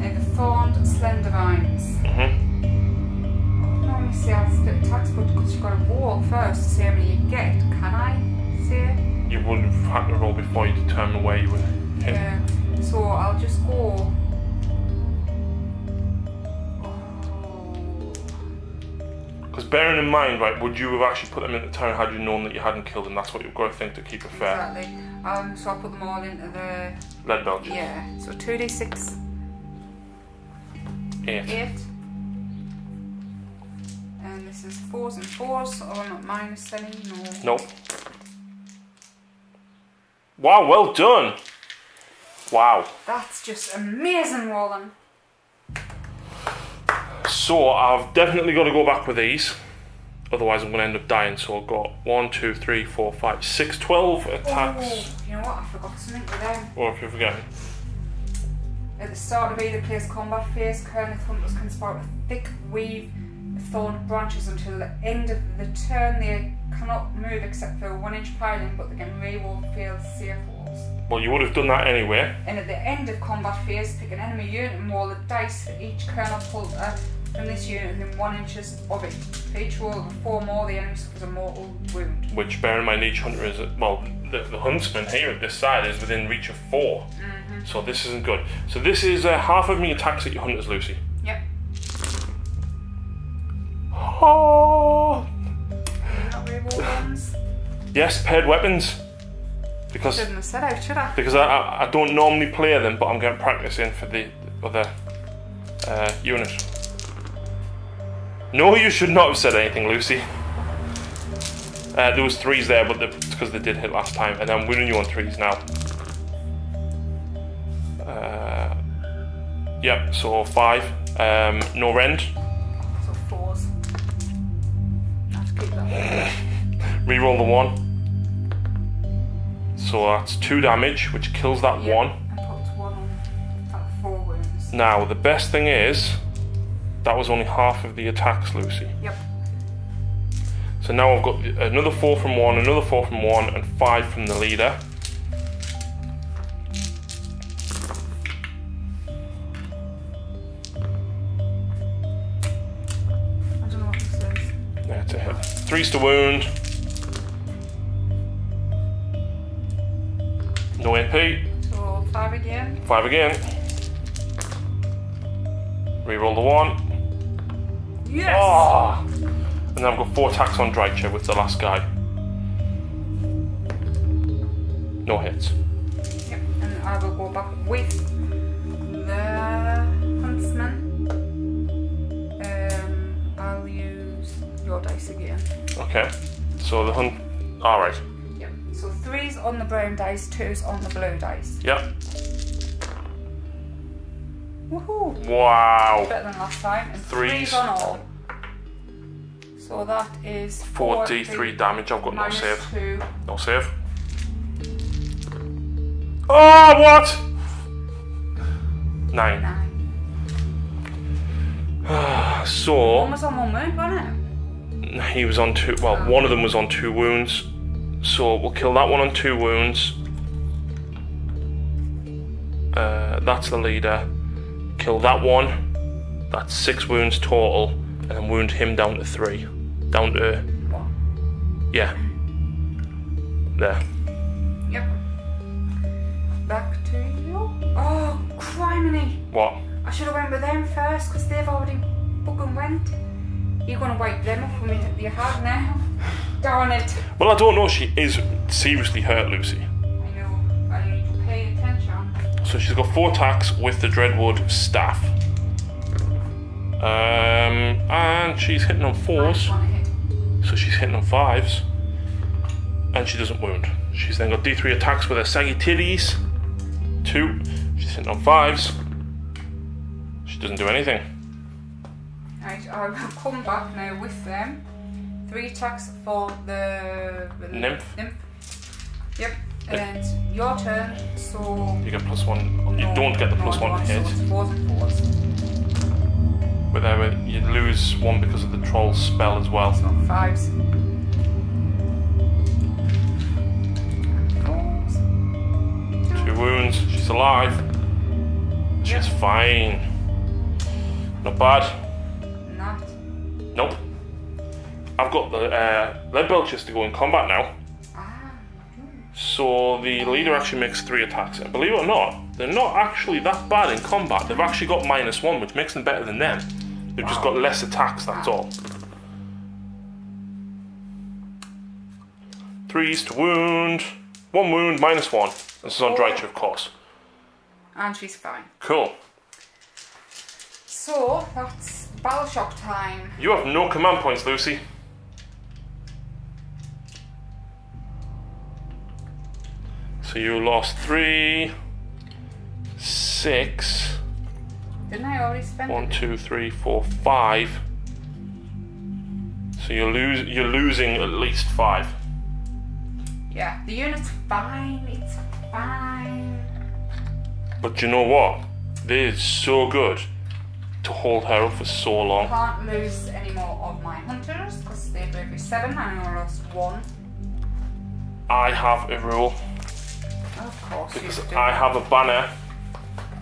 The thorned slender vines. Normally say I'll split attacks, but because you've got to roll first to see how many you get, can I say? You would have had to roll before you determine where you would hit. Yeah. So I'll just go. Because bearing in mind, right, would you have actually put them into town had you known that you hadn't killed them? That's what you've got to think to keep it fair. Exactly. So I'll put them all into the... Lead belches. Yeah. So 2d6. 8. 8. And this is 4s and 4s, so I'm not minus any, no. Nope. Wow, well done. Wow. That's just amazing, Roland. So I've definitely got to go back with these. Otherwise I'm going to end up dying. So I've got 1, 2, 3, 4, 5, 6, 12 attacks. Oh, you know what? I forgot something with them. Or if you're forgetting. At the start of either player's combat phase, Kerneth hunters can sprout a thick weave of thorned branches until the end of the turn. They cannot move except for a 1-inch piling, but they can reroll failed safe rolls. Well, you would have done that anyway. And at the end of combat phase, pick an enemy unit and roll a dice for each Kerneth hunter from this unit within 1 inch of it. For each roll of 4 more, the enemy suffers a mortal wound. Which, bear in mind, each hunter is, well, the huntsman here at this side is within reach of 4. So this isn't good. So this is half of me attacks at your hunters, Lucy. Yep. Oh. Not reroll ones. Yes, paired weapons. Because Shouldn't have said out, should I? because I don't normally play them, but I'm getting practice in for the other unit. No, you should not have said anything, Lucy. There was 3s there, but it's because they did hit last time, and I'm winning you on 3s now. Yep, so 5. No rend. So 4s. Let's keep that one. Reroll the 1. So that's 2 damage, which kills that 1. And puts 1 on 4 wounds. Now, the best thing is, that was only half of the attacks, Lucy. Yep. So now I've got another 4 from 1, another 4 from 1, and 5 from the leader. I don't know what this is. That's a hit. 3's to wound. No AP. So 5 again. 5 again. Reroll the 1. Yes! Oh! And then I've got 4 attacks on Drycha with the last guy. No hits. Yep, and I will go back with the huntsman. I'll use your dice again. Okay. So the hunt. Alright. Yep. So 3's on the brown dice, 2's on the blue dice. Yep. Woohoo! Wow. Better than last time. And 3's on all. So that is 4d3 damage. I've got no save. 2. No save. Oh, what? 9. 9. So. One was on 1 wound, wasn't it? He was on 2. Well, one of them was on 2 wounds. So we'll kill that one on 2 wounds. That's the leader. Kill that one. That's 6 wounds total. And then wound him down to 3. Down to. What? Yeah. There. Yep. Back to you. Oh, criminy! What? I should have went with them first because they've already fucking went. You're gonna wipe them off for me that you have now. Darn it. Well, I don't know. She is seriously hurt, Lucy. I know. I need to pay attention. So she's got 4 attacks with the Dreadwood staff. And she's hitting on 4s. So she's hitting on 5s. And she doesn't wound. She's then got D3 attacks with her saggy titties. 2. She's hitting on 5s. She doesn't do anything. Right, I will come back now with them. 3 attacks for the Nymph. Yep. And your turn, so... You get +1. You don't get the +1 to hit. So it's 4s and 4s. But then you lose 1 because of the troll spell as well. So 5s. 4s. 2 wounds. She's alive. She's fine. Not bad. Not. Nope. I've got the lead belchers to go in combat now. So the leader actually makes 3 attacks. And believe it or not, they're not actually that bad in combat. They've actually got -1, which makes them better than them. They've just got less attacks, that's all. 3's to wound. 1 wound, -1. This is on Drycha, of course. And she's fine. Cool. So, that's Battle Shock time. You have no command points, Lucy. So you lost 3, 6. Didn't I already spend 1, it? 2, 3, 4, 5. So you're losing at least 5. Yeah, the unit's fine, it's fine. But you know what? This is so good to hold her up for so long. I can't lose any more of my hunters because they're bravery 7 and I only lost 1. I have a rule. Of course Because you do. I have a banner,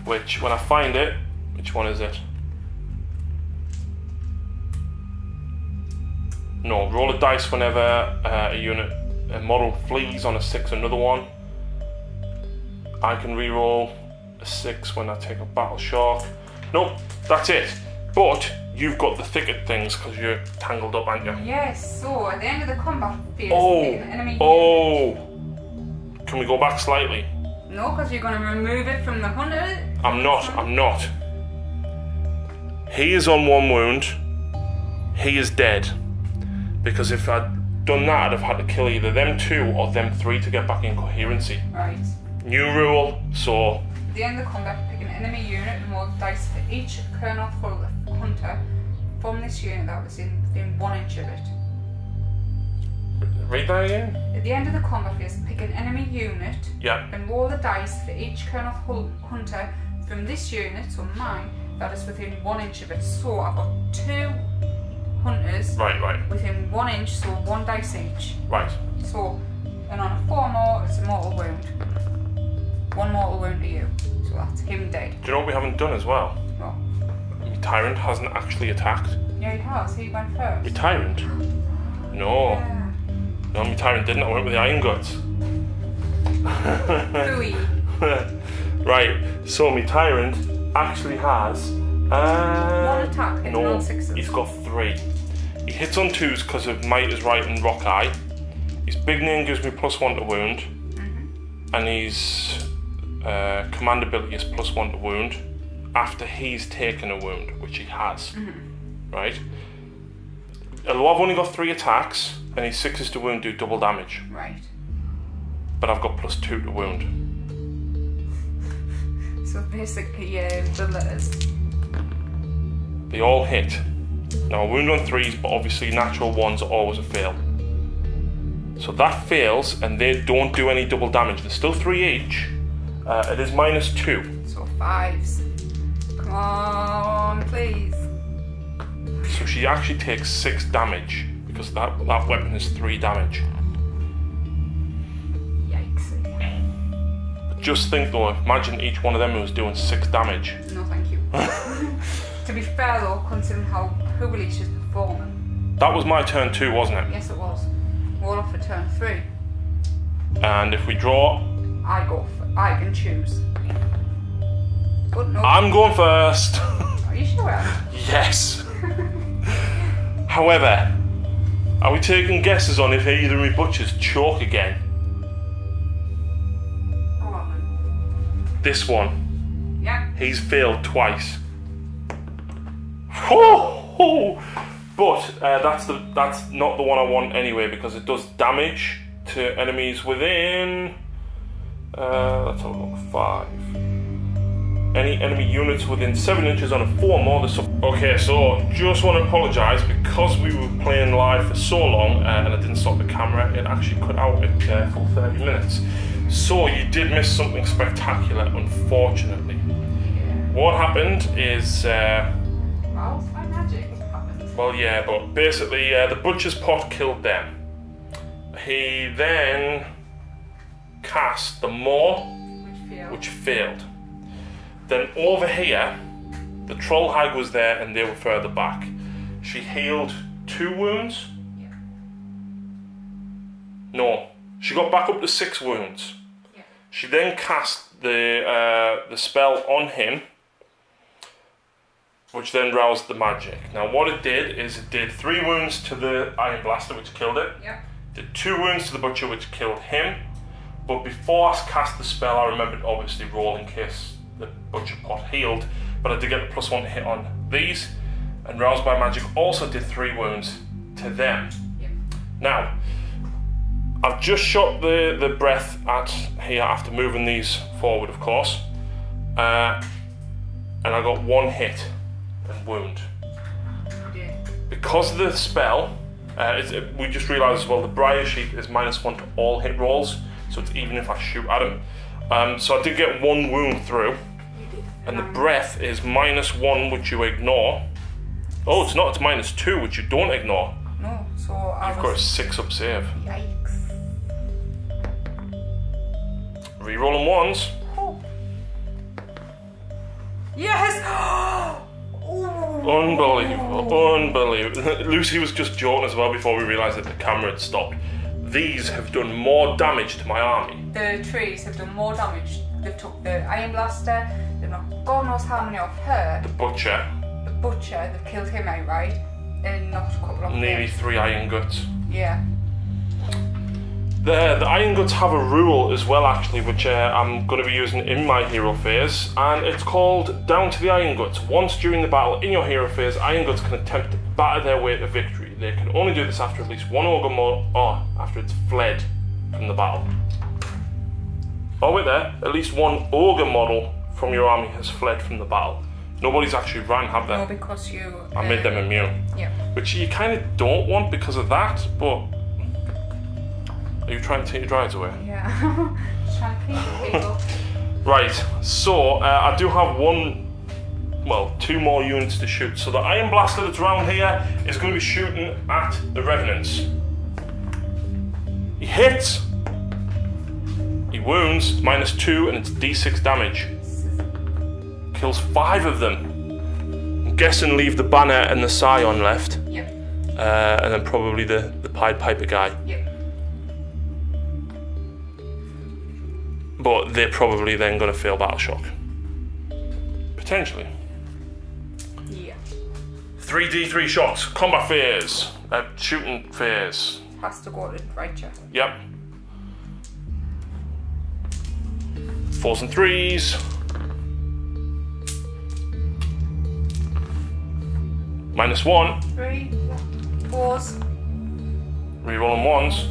which when I find it, which one is it? No, roll a dice whenever a model flees on a 6, another one. I can re-roll a 6 when I take a battle shock. Nope, that's it. But you've got the thicket things because you're tangled up, aren't you? Yes, so at the end of the combat phase, Oh, the enemy... Can we go back slightly? No, because you're going to remove it from the hunter. I'm not. He is on 1 wound. He is dead. Because if I done that, I'd have had to kill either them 2 or them 3 to get back in coherency. Right. New rule, so... At the end of the combat, pick an enemy unit and roll the dice for each Colonel Hunter from this unit that was within 1 inch of it. Read that again? At the end of the combat phase, pick an enemy unit and roll the dice for each Colonel Hunter from this unit, so mine, that is within 1 inch of it. So I've got 2 hunters within 1 inch, so 1 dice each. Right. So, and on a 4 more, it's a mortal wound. 1 mortal wound to you. So that's him dead. Do you know what we haven't done as well? What? My Tyrant hasn't actually attacked. Yeah, he has. He went first. My Tyrant? No. Yeah. No, my Tyrant didn't. I went with the Iron Guts. Hooey. Right, so my Tyrant actually has... 1 attack, hitting on 6s. He's got 3. He hits on 2s because of Might is Right and Rock Eye. His big name gives me +1 to wound. And his command ability is +1 to wound after he's taken a wound, which he has. Right? Although I've only got 3 attacks, and his 6s to wound do double damage. Right. But I've got +2 to wound. So basically, the letters. They all hit. Now I wound on 3s, but obviously natural 1s are always a fail. So that fails, and they don't do any double damage. There's still 3 each. It is -2. So 5s. Come on, please. So she actually takes 6 damage, because that weapon is 3 damage. Yikes. But just think though, imagine each one of them was doing 6 damage. No, thank you. To be fair though, considering how poorly she's performing. That was my turn 2, wasn't it? Yes, it was. Roll off for turn 3. And if we draw... I can choose. But no. I'm going first. Are you sure? Yes. However, are we taking guesses on if either of my butchers choke again? Go on then. This one. Yeah. He's failed twice. Whoa! But that's not the one I want anyway, because it does damage to enemies within... let's have a look. 5. Any enemy units within 7 inches on a 4 more. Okay, so just want to apologise because we were playing live for so long and I didn't stop the camera. It actually cut out at full 30 minutes. So you did miss something spectacular, unfortunately. Yeah. What happened is... Well, it's my magic. Well, yeah, but basically the butcher's pot killed them. He then cast the Maw, which failed. Then over here, the Troll Hag was there and they were further back. She healed 2 wounds. Yeah. No, she got back up to 6 wounds. Yeah. She then cast the spell on him, which then roused the magic. Now what it did is it did 3 wounds to the Iron Blaster, which killed it. Yeah. Did 2 wounds to the Butcher, which killed him. But before I cast the spell, I remembered obviously roll in case the Butcher pot healed. But I did get the +1 to hit on these. And roused by magic also did 3 wounds to them. Yeah. Now, I've just shot the breath at here after moving these forward, of course. And I got 1 hit and wound. Yeah. Because of the spell, we just realised as well the Briar Sheath is -1 to all hit rolls, so it's even if I shoot at him. So I did get 1 wound through, and the breath is -1, which you ignore. Oh, it's not, it's -2, which you don't ignore. No, so You've got a 6 up save. Yikes. Rerolling 1s. Oh. Yes! Unbelievable, unbelievable. Lucy was just joking as well before we realised that the camera had stopped. These have done more damage to my army. The trees have done more damage. They've took the Iron Blaster, they've knocked God knows how many off her. The Butcher. The Butcher, they've killed him outright, and knocked a couple off Nearly him. 3 Iron Guts. Yeah. The Iron Guts have a rule as well, actually, which I'm going to be using in my hero phase, and it's called Down to the Iron Guts. Once during the battle in your hero phase, Iron Guts can attempt to batter their way to victory. they can only do this after at least one ogre model, or after it's fled from the battle. Oh wait there, at least one ogre model from your army has fled from the battle. Nobody's actually ran, have they? No, because you... I made them immune. Yeah. Which you kind of don't want because of that, but... Are you trying to take your dryads away? Yeah. Just trying to clean the table. Right, so I do have two more units to shoot. So the Iron Blaster that's around here is going to be shooting at the Revenants. He hits! He wounds, -2, and it's D6 damage. Kills 5 of them. I'm guessing leave the Banner and the Scion left. Yep. And then probably the Pied Piper guy. Yep. But they're probably then going to fail Battle Shock. Potentially. Yeah. 3d3 shots. Combat phase. Shooting phase. Has to go to right, Yep. 4s and 3s. -1. 3, 4s. Rerolling 1s.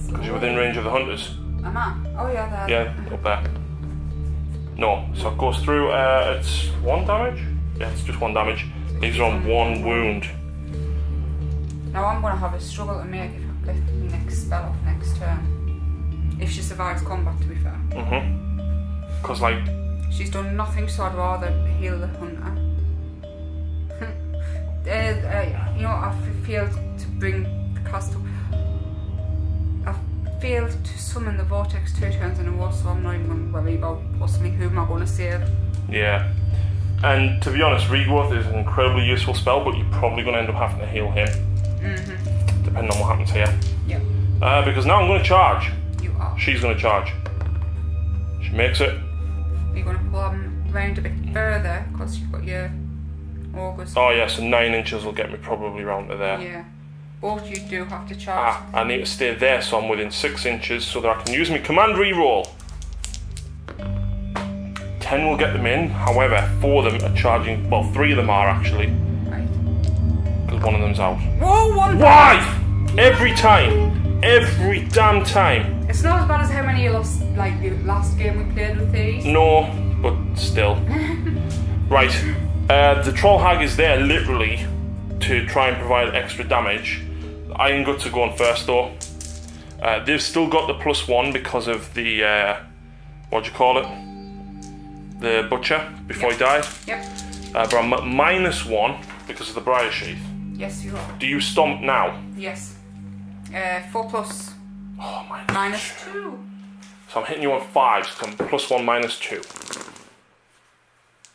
Because you're within range of the hunters. Am I? Oh yeah, there. Yeah, up there. No, so it goes through, it's 1 damage? Yeah, it's just 1 damage. Leaves her on 1 wound. Now I'm going to have a struggle to make if I get the next spell off next turn. If she survives combat, to be fair. Because, like... She's done nothing, so I'd rather heal the hunter. You know, I failed to bring the cast up. I failed to summon the Vortex 2 turns in a row, so I'm not even going to worry about possibly who am I going to save. Yeah. And to be honest, Regrowth is an incredibly useful spell, but you're probably going to end up having to heal him. Depending on what happens here. Yeah. Because now I'm going to charge. You are. She's going to charge. She makes it. You're going to pull them round a bit further, because you've got your augers. Oh yeah, so 9 inches will get me probably round to there. Yeah. But you do have to charge. I need to stay there, so I'm within 6 inches, so that I can use my command reroll. 10 will get them in, however, 4 of them are charging, well 3 of them are actually. Right. Because one of them's out. Whoa, one! Why? Every time! Every damn time! It's not as bad as how many you lost, like the last game we played with these. No, but still. Right, the Troll Hag is there literally to try and provide extra damage. The Iron Guts are going first though. They've still got the +1 because of the, what do you call it? The Butcher, before he died. Yep. But I'm at -1 because of the Briar Sheath. Yes, you are. Do you stomp now? Yes. 4+. Oh, -2. So I'm hitting you on 5, so I'm +1, -2.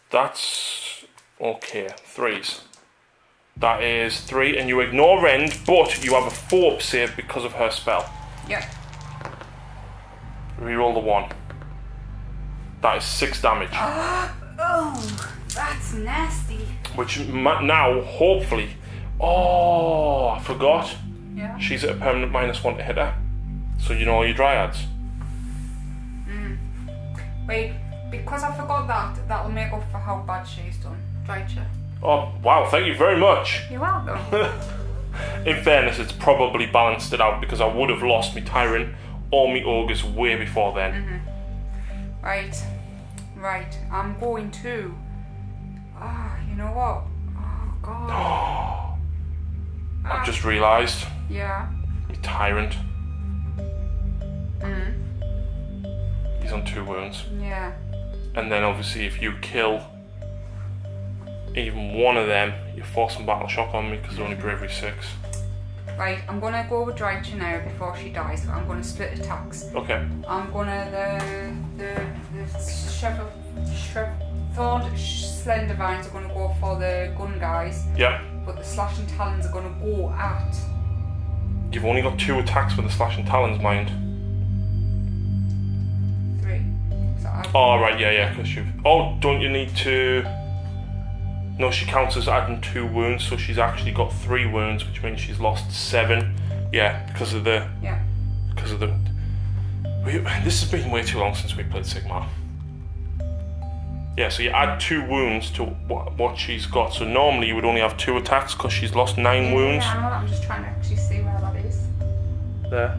That's okay. 3s. That is 3, and you ignore Rend, but you have a 4 save because of her spell. Yep. Reroll the 1. That is 6 damage. Oh, that's nasty. Which now, hopefully... Oh, I forgot. Yeah. She's at a permanent -1 to hit her. So you know all your dryads. Wait, because I forgot that, that'll make up for how bad she's done. Right, yeah. Oh, wow, thank you very much. You're welcome. In fairness, it's probably balanced it out because I would have lost me Tyrant or me Ogres way before then. Right, I'm going to... you know what? Oh, God. I've just realised. Yeah. Me Tyrant. He's on 2 wounds. Yeah. And then obviously if you kill even one of them, you're forcing Battle Shock on me because they're only Bravery 6. Right, I'm going to go with Drycha now before she dies, so I'm going to split attacks. Okay. I'm going to... The Thorned Slender Vines are going to go for the gun guys. Yeah. But the Slashing Talons are going to go at... You've only got 2 attacks with the Slashing Talons, mind. 3. So Oh, right, yeah, because you've... Oh, don't you need to... No, she counts as adding 2 wounds, so she's actually got 3 wounds, which means she's lost 7. Yeah, because of the... Yeah. Because of the... This has been way too long since we played Sigmar. Yeah, so you add 2 wounds to what she's got. So normally you would only have 2 attacks because she's lost 9 wounds. Yeah, I know that. I'm just trying to actually see where that is. There.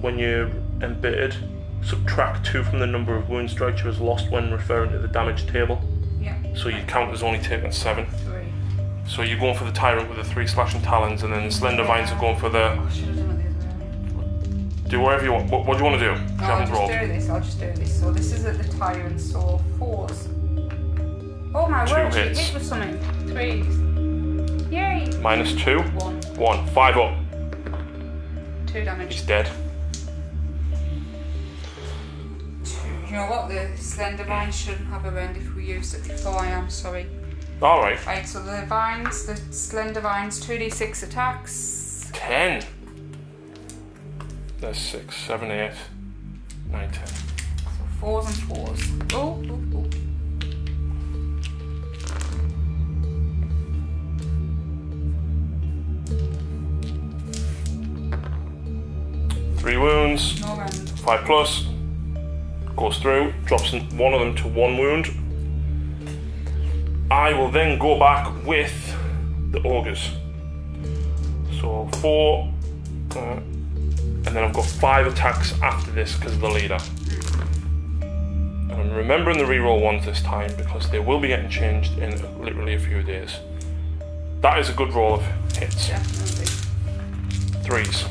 When you're embittered, subtract 2 from the number of wounds Drycha has lost when referring to the damage table. Yeah. So you count as only taking 7. 3. So you're going for the Tyrant with the 3 slashing talons, and then the Slender Vines are going for the... Oh, I should have done it the other way. Do whatever you want. What do you want to do? No, I'll just do this. So this is at the Tyrant, so 4s. Oh my 2 word, hits. she hit with something. 3s. Yay! Minus 2. 1. 1. 5 up. 2 damage. He's dead. 2. You know what? The Slender Vines shouldn't have a rend if we used it before. I am sorry. Alright. Right, so the vines, the Slender Vines, 2d6 attacks. 10. There's 6, 7, 8, 9, 10. So 4s and 4s. Oh, oh, oh. Three wounds. No rend. 5 plus. Goes through. Drops one of them to 1 wound. I will then go back with the ogres. So 4. And then I've got 5 attacks after this because of the leader. And I'm remembering the reroll ones this time because they will be getting changed in literally a few days. That is a good roll of hits. Definitely. 3s.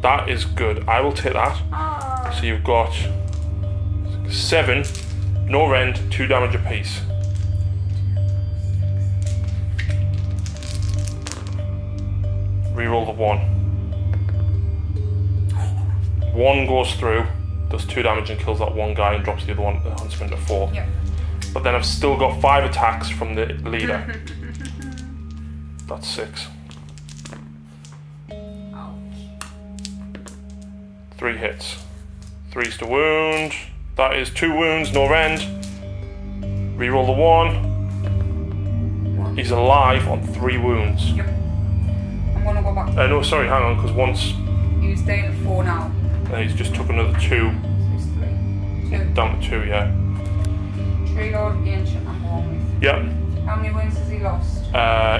That is good. I will take that. Ah. So you've got 7, no rend, 2 damage apiece. Reroll the 1. 1 goes through, does 2 damage and kills that one guy and drops the other one, the huntsman, to 4. Yep. But then I've still got 5 attacks from the leader. That's 6. 3 hits. 3's to wound. That is 2 wounds, no rend. Reroll the 1. He's alive on 3 wounds. Yep. I'm gonna go back. No, sorry, hang on, because once... He's down to 4 now. And he's just took another 2. So it's 3. 2. Down to 2, yeah. Tree Lord, Ancient, and Warmth. Yep. How many wounds has he lost?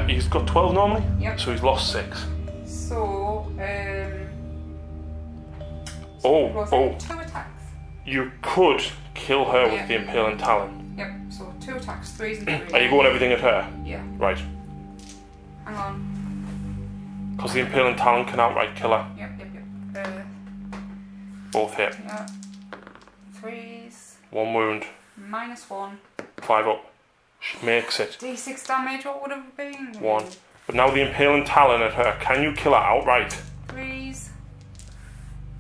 He's got 12 normally. Yep. So he's lost 6. So, Oh, 2 attacks. you could kill her with the Impaling Talon. Yep, so 2 attacks, 3s and 3s. Are you going everything at her? Yeah. Right. Hang on. Because the Impaling Talon can outright kill her. Yep. Both hit. Yeah. 3s. 1 wound. Minus 1. 5 up. She makes it. D6 damage, what would it have been? 1. But now the Impaling Talon at her, can you kill her outright? 3s.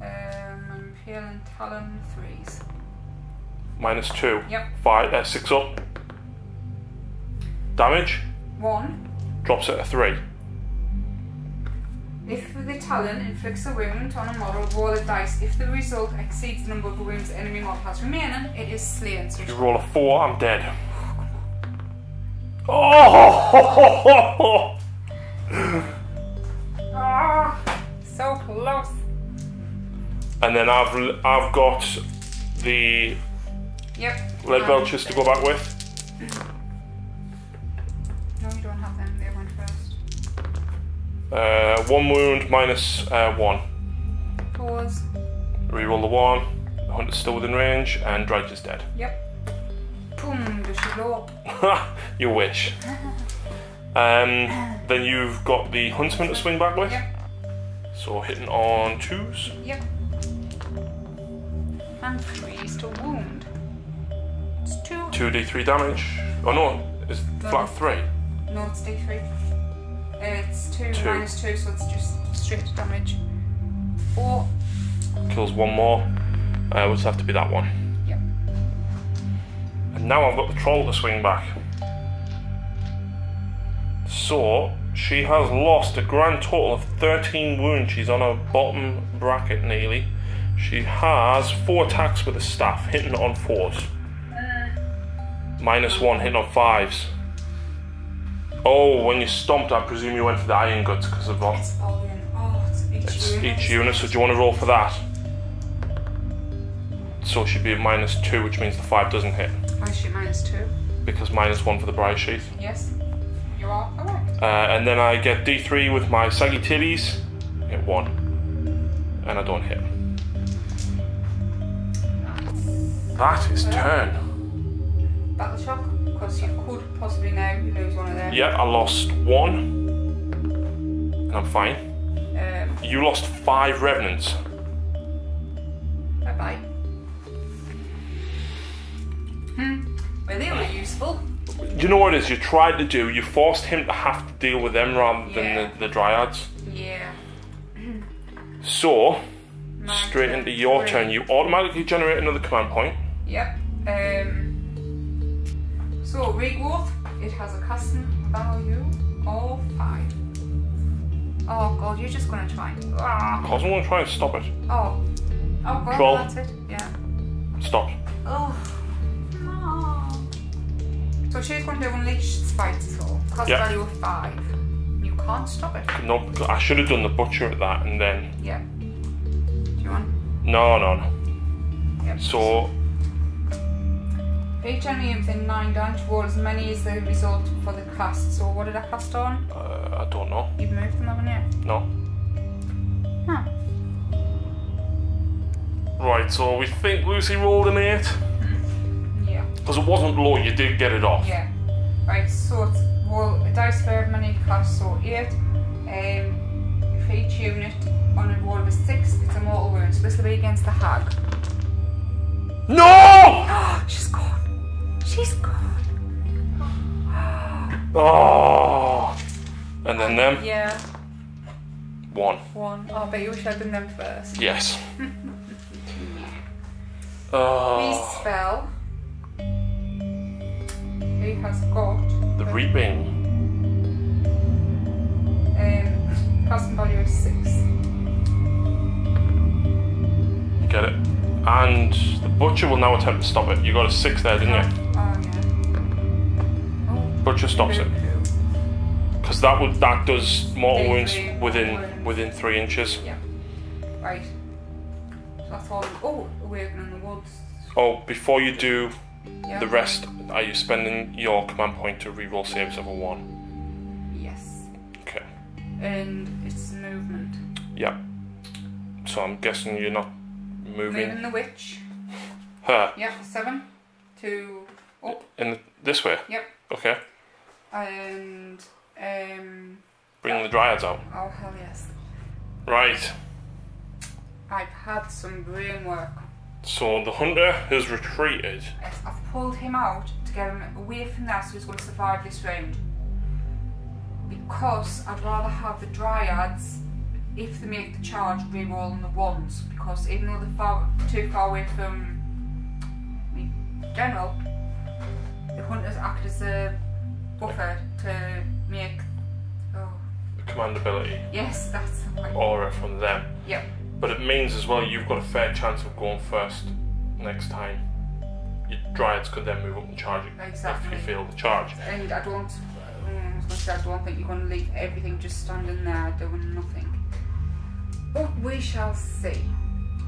Impaling Talon, 3s. Minus 2. Yep. 6 up. Damage. 1. Drops it at 3. If the Talon inflicts a wound on a model, roll a dice. If the result exceeds the number of wounds the enemy model has remaining, it is slain. So If you roll a 4, I'm dead. Oh! Ah, so close. And then I've got the lead belchers to go back with. No, you don't have them. They went first. 1 wound minus 1. Pause. Reroll the 1. The hunter's still within range, and Drycha is dead. Yep. Boom, does she blow up? You wish. Then you've got the huntsman to swing back with. Yep. So hitting on 2s. Yep. And 3s to wound. It's 2. 2d3 damage. Oh no, it's flat 3. No, it's D3. It's 2 2. minus 2, so it's just straight damage. 4. Kills 1 more. Would have to be that one. Yep. And now I've got the troll to swing back. So she has lost a grand total of 13 wounds. She's on her bottom bracket nearly. She has 4 attacks with a staff, hitting on 4s. Minus 1, hitting on 5s. Oh, when you stomped, I presume you went for the iron guts because of what? It's all in. Oh, it's Each unit, so do you want to roll for that? So it should be a -2, which means the 5 doesn't hit. Why is she -2? Because -1 for the Briar Sheath. Yes, you are correct. And then I get D3 with my Saggy Titties. Get 1. And I don't hit. That is turn. Battle shock, because you could possibly now lose one of them. Yeah, I lost 1. And I'm fine. You lost 5 Revenants. Bye bye. Well, they were useful. You know what it is? You tried to do. You forced him to have to deal with them rather than the Dryads. Yeah. So, straight into your turn. You automatically generate another command point. Yep. So regrowth. It has a custom value of 5. Oh god, you're just gonna try. Of course, I'm gonna try and stop it. Oh god, Control. that's it. Yeah. Stop. Oh no. So she's going to unleash spite, so cost value of 5. You can't stop it. No, I should have done the butcher at that and then. Yeah. Do you want? No. Yep. So. For each enemy within 9 damage, roll as many as the result for the cast. So what did I cast on? I don't know. You've moved them, haven't you? No. Huh. Right, so we think Lucy rolled an 8. Yeah. Because it wasn't low, you did get it off. Yeah. Right, so it's roll a dice for every many cast, so 8. For each unit, on a roll of a 6, it's a mortal wound. So this will be against the hag. No! She's gone. She's gone. Oh! And then them? Yeah. 1. Oh, I bet you wish I'd done them first. Yes. Please spell. Who has got The Reaping. Custom value is 6. Get it. And the Butcher will now attempt to stop it. You got a 6 there, didn't you? Oh yeah. Oh, Butcher stops it. Because that does mortal wounds within 3 inches. Yeah. Right. So that's all. Oh, Awakening in the Woods. Oh, before you do Yeah. the rest, are you spending your command point to reroll saves of a 1? Yes. Okay. And it's movement. Yeah. So I'm guessing you're not moving. Moving the witch. Her. Yeah, 7 to up. This way. Yep. Okay. And Bring the Dryads out. oh hell yes. Right. I've had some brain work. So the hunter has retreated. Yes, I've pulled him out to get him away from that, so he's going to survive this round. Because I'd rather have the Dryads, if they make the charge, re-rolling the 1s. Because even though they're too far away from me, general, the hunters act as a buffer to make. The command ability. Yes, that's the right. Aura from them. Yep. But it means as well you've got a fair chance of going first next time. Your Dryads could then move up and charge it if you fail the charge. And I don't think you're going to leave everything just standing there doing nothing. But we shall see.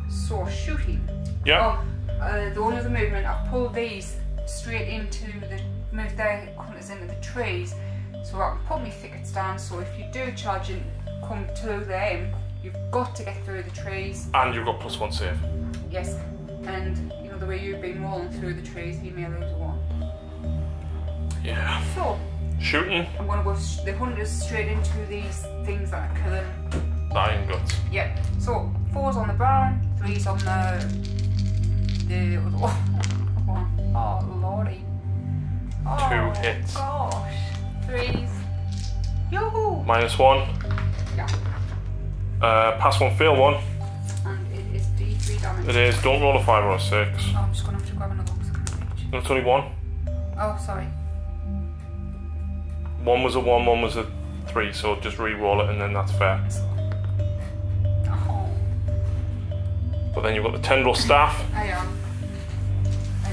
So shooting. Yeah. The only other movement, I've pulled these straight into moved their hunters into the trees, so I can put my thickets down. So if you do charge and come to them, you've got to get through the trees. And you've got +1 save. Yes. And you know the way you've been rolling through the trees, you may lose a 1. Yeah. So shooting. I'm going to go the hunters straight into these things that are killing. Iron guts. Yep. So 4's on the brown, 3's on the other one. Oh lordy. Oh, 2 hits. Gosh. 3's. Yoo-hoo. -1. Yeah. Pass 1, fail 1. And it is D3 damage. It is. Don't roll a 5 or a 6. Oh, I'm just going to have to grab another one because I can't reach. It's only 1. Oh, sorry. 1 was a 1, 1 was a 3, so just re-roll it and then that's fair. Oh. But then you've got the tendril staff. I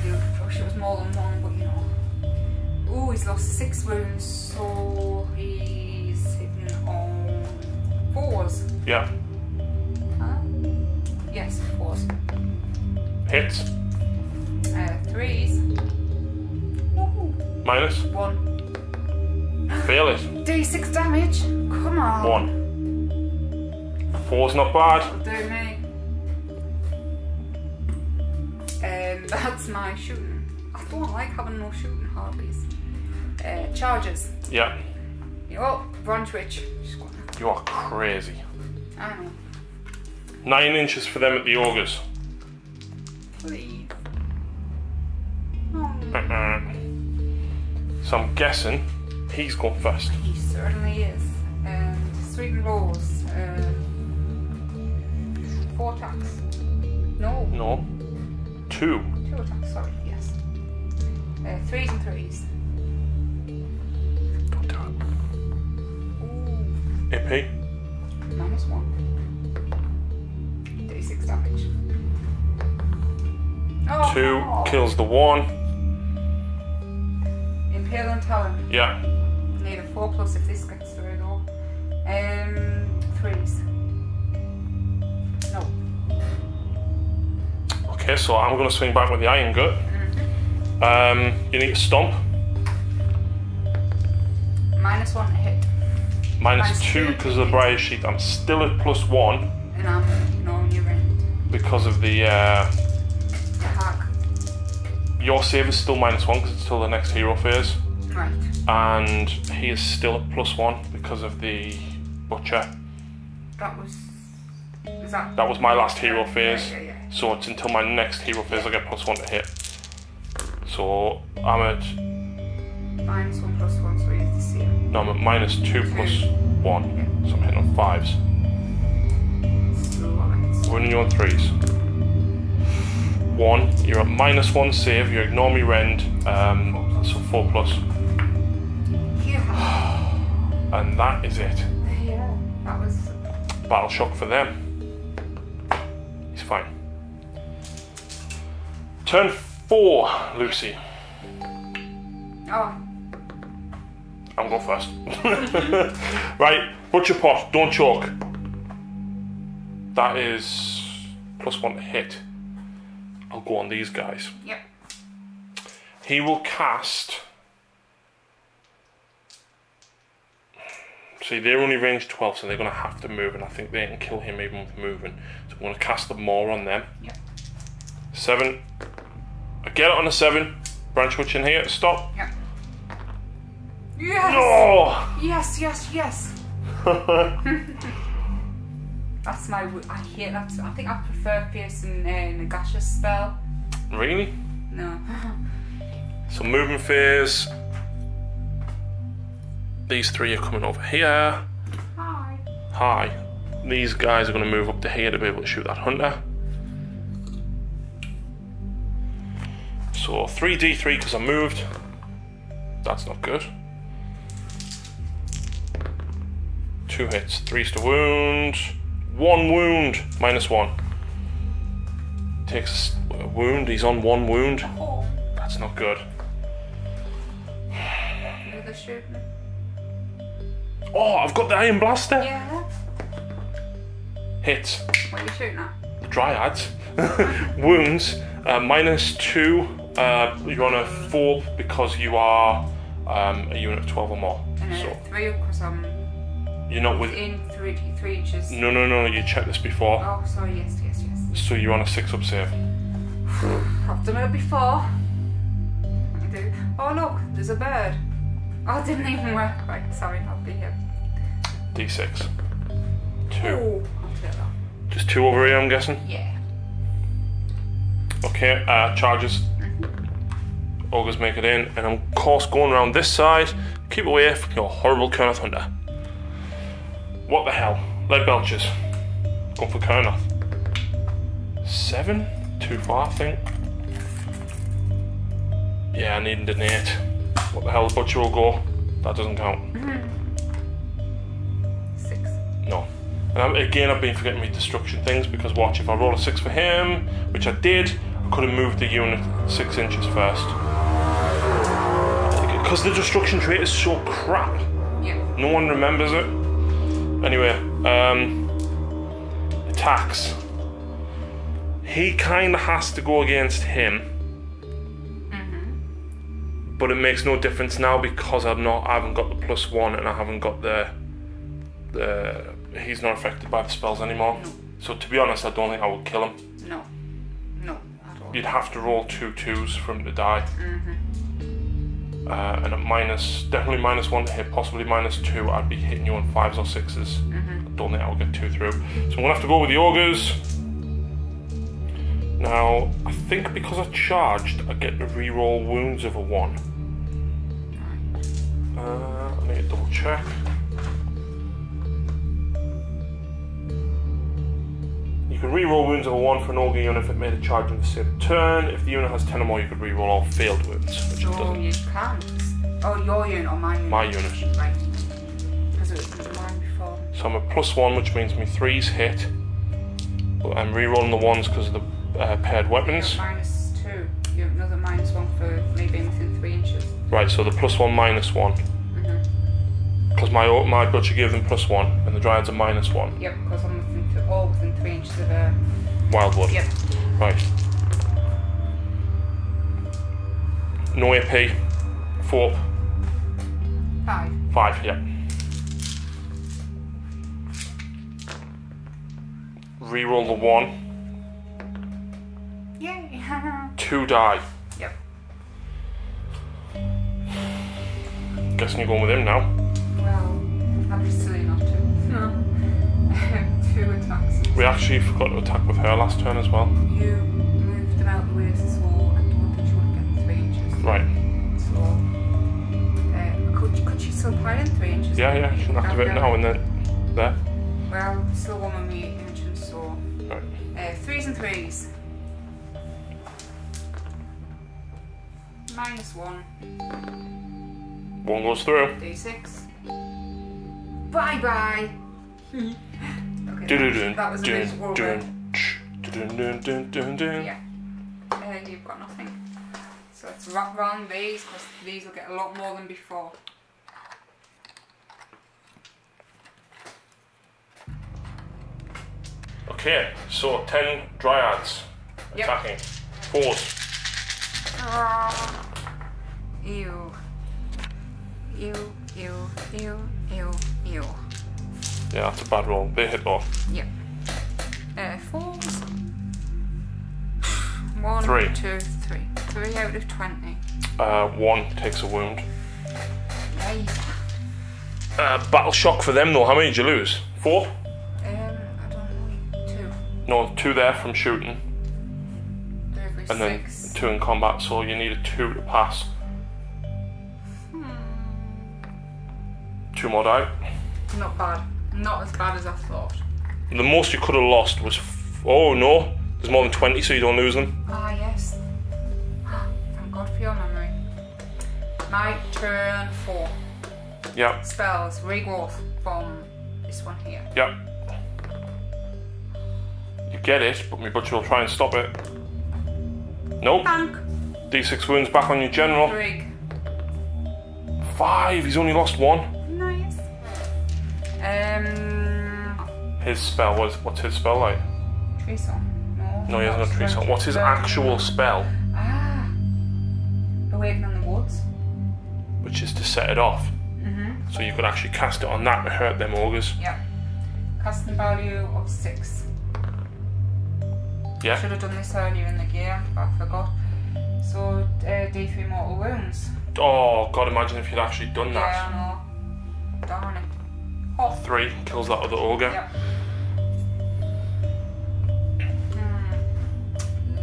do. I wish it was more than 1, but you know. Oh, he's lost 6 wounds, so he's hitting on 4s. Yeah. Yes, 4s. Hits. 3's. minus? 1. Fail it. D6 damage. Come on. 1. 4's not bad. That'll do me. That's my shooting. I don't like having no shooting hobbies. Charges. Yeah. Oh, branch witch. You are crazy. I know. 9 inches for them at the ogres. Please. So I'm guessing he's going first. He certainly is. Sweet and lows. 4 attacks. No. No. 2. 2 attacks, sorry, yes. 3s and 3s. Don't do it. Ooh. AP. -1. D6 damage. Oh, 2 kills the 1. Impale and Talon. Yeah. Need a 4+ if this gets through though. 3s. No. Okay, so I'm going to swing back with the Iron Gut. You need to stomp. -1 to hit. -2 because of the Briar Sheath. I'm still at +1 And I'm ignoring your end. because of the. The hag. Your save is still -1 because it's still the next hero phase. Right. And he is still at +1 because of the Butcher. That was. Is that? That was my last hero phase. Yeah. So it's until my next hero phase I get +1 to hit. So I'm at. -1 +1, so it's the same. No, I'm at -2 +1. Yeah. So I'm hitting on 5s. So let's. When you're on 3s. 1, you're at -1 save, you ignore me rend, so 4+. Yeah. And that is it. Yeah. That was. Battle shock for them. He's fine. Turn 4, Lucy. Oh. I'm going first. Right, Butcher Pot, don't choke. That is +1 to hit. I'll go on these guys. Yep. He will cast. See, they're only range 12, so they're going to have to move, and I think they can kill him even with moving. So I'm going to cast the more on them. Yep. 7. I get it on a 7. Branch Witch in here. Stop. Yep. Yes! No! Yes. That's my. I hate that. I think I prefer piercing Nagash's spell. Really? No. So moving phase. These 3 are coming over here. Hi. Hi. These guys are going to move up to here to be able to shoot that hunter. So 3d3 because I moved. That's not good. 2 hits, 3's to wound. 1 wound, -1. Takes a wound, he's on 1 wound. Oh. That's not good. You're the shooting. Oh, I've got the Iron Blaster. Yeah. Hits. What are you shooting at? Dryads. Wounds. -2. You're on a 4 because you are a unit of 12 or more. And So 3 because I'm you're not with. in 3 inches. No. You checked this before. Oh, sorry. Yes. So you're on a 6-up save. I've done it before. I do. Oh look, there's a bird. Oh, it didn't even work. Right, sorry, I'll be here. D6. 2. Oh, I'll take that. Just 2 over here, I'm guessing. Yeah. Okay. Charges. Ogres make it in, and I'm of course going around this side. Keep away from your horrible Kernoth hunter. What the hell? Lead belches. Going for Kernoth. 7? Too far, I think. Yeah, I needed an 8. What the hell? The Butcher will go. That doesn't count. 6. No. And again, I've been forgetting my destruction things because watch, if I roll a 6 for him, which I did, I could have moved the unit 6 inches first. Because the destruction trait is so crap. Yeah. No one remembers it. Anyway, attacks. He kind of has to go against him. but it makes no difference now because I haven't got the +1 and I haven't got the he's not affected by the spells anymore. No. So to be honest, I don't think I would kill him. No, no, at all. You'd have to roll 2 2s for him to die. And at definitely -1 to hit, possibly -2, I'd be hitting you on 5s or 6s. I don't think I would get 2 through. So I'm gonna have to go with the ogres. Now, I think because I charged, I get to re-roll wounds of a 1. I need to double check. You can re-roll wounds of a 1 for an ogre unit if it made a charge in the same turn. If the unit has 10 or more, you could re-roll all failed wounds, which it doesn't. You can't. Oh, your unit or my unit? My unit. Right. Because it was mine before. So I'm a +1, which means my 3s hit. But I'm re-rolling the 1s because of the paired weapons. -2. You have another -1 for me being within 3 inches. Right, so the +1 -1. Because my butcher gave them +1 and the dryads are -1. Yep, because I'm all within 3 inches of a wildwood. Yep. Right. No AP. 4. 5. 5, yeah. Reroll the 1. Yay! 2 die. Yep. Guessing you're going with him now. Well, that'd be silly not to. 2 attacks. We actually forgot to attack with her last turn as well. You moved them out the way so I don't think she would get 3 inches. Right. So, could she still pile in 3 inches? Yeah, she can activate it now and then. There. Well, still 1 with me inches, so. Right. 3s and 3s. -1. 1 goes through. D6. Bye bye! Okay, that was a bit over. Yeah. You've got nothing. So let's wrap around these because these will get a lot more than before. Okay, so 10 dryads attacking. 4s. Ew. Ew, ew, ew, ew, ew. Yeah, that's a bad roll. They hit off. Yep. 4s. 1, 3. 2, 3. 3 out of 20. 1 takes a wound. Nice. Battle shock for them though. How many did you lose? 4? I don't know. 2. No, 2 there from shooting. Bravery And then 6. 2 in combat, so you need a 2 to pass. 2 more die. Not bad. Not as bad as I thought. The most you could have lost was... oh no, there's more than 20 so you don't lose them. Ah yes. Thank God for your memory. My turn 4. Yep. Spells, regrowth from this one here. Yep. You get it, but my butcher will try and stop it. Nope. Thank. D6 wounds back on your general. Rig. 5, he's only lost 1. Nice. His spell was... what's his spell like? Tree song. No, he hasn't got tree song. What's his actual spell? Ah. Awaken in the Woods. Which is to set it off. So you could actually cast it on that to hurt them ogres. Yep. Casting value of 6. Yeah. Should have done this earlier in the game, but I forgot. So D3 mortal wounds. Oh god, imagine if you'd actually done that. Yeah, I know. Darn it. Oh. 3 kills that other ogre. Yep.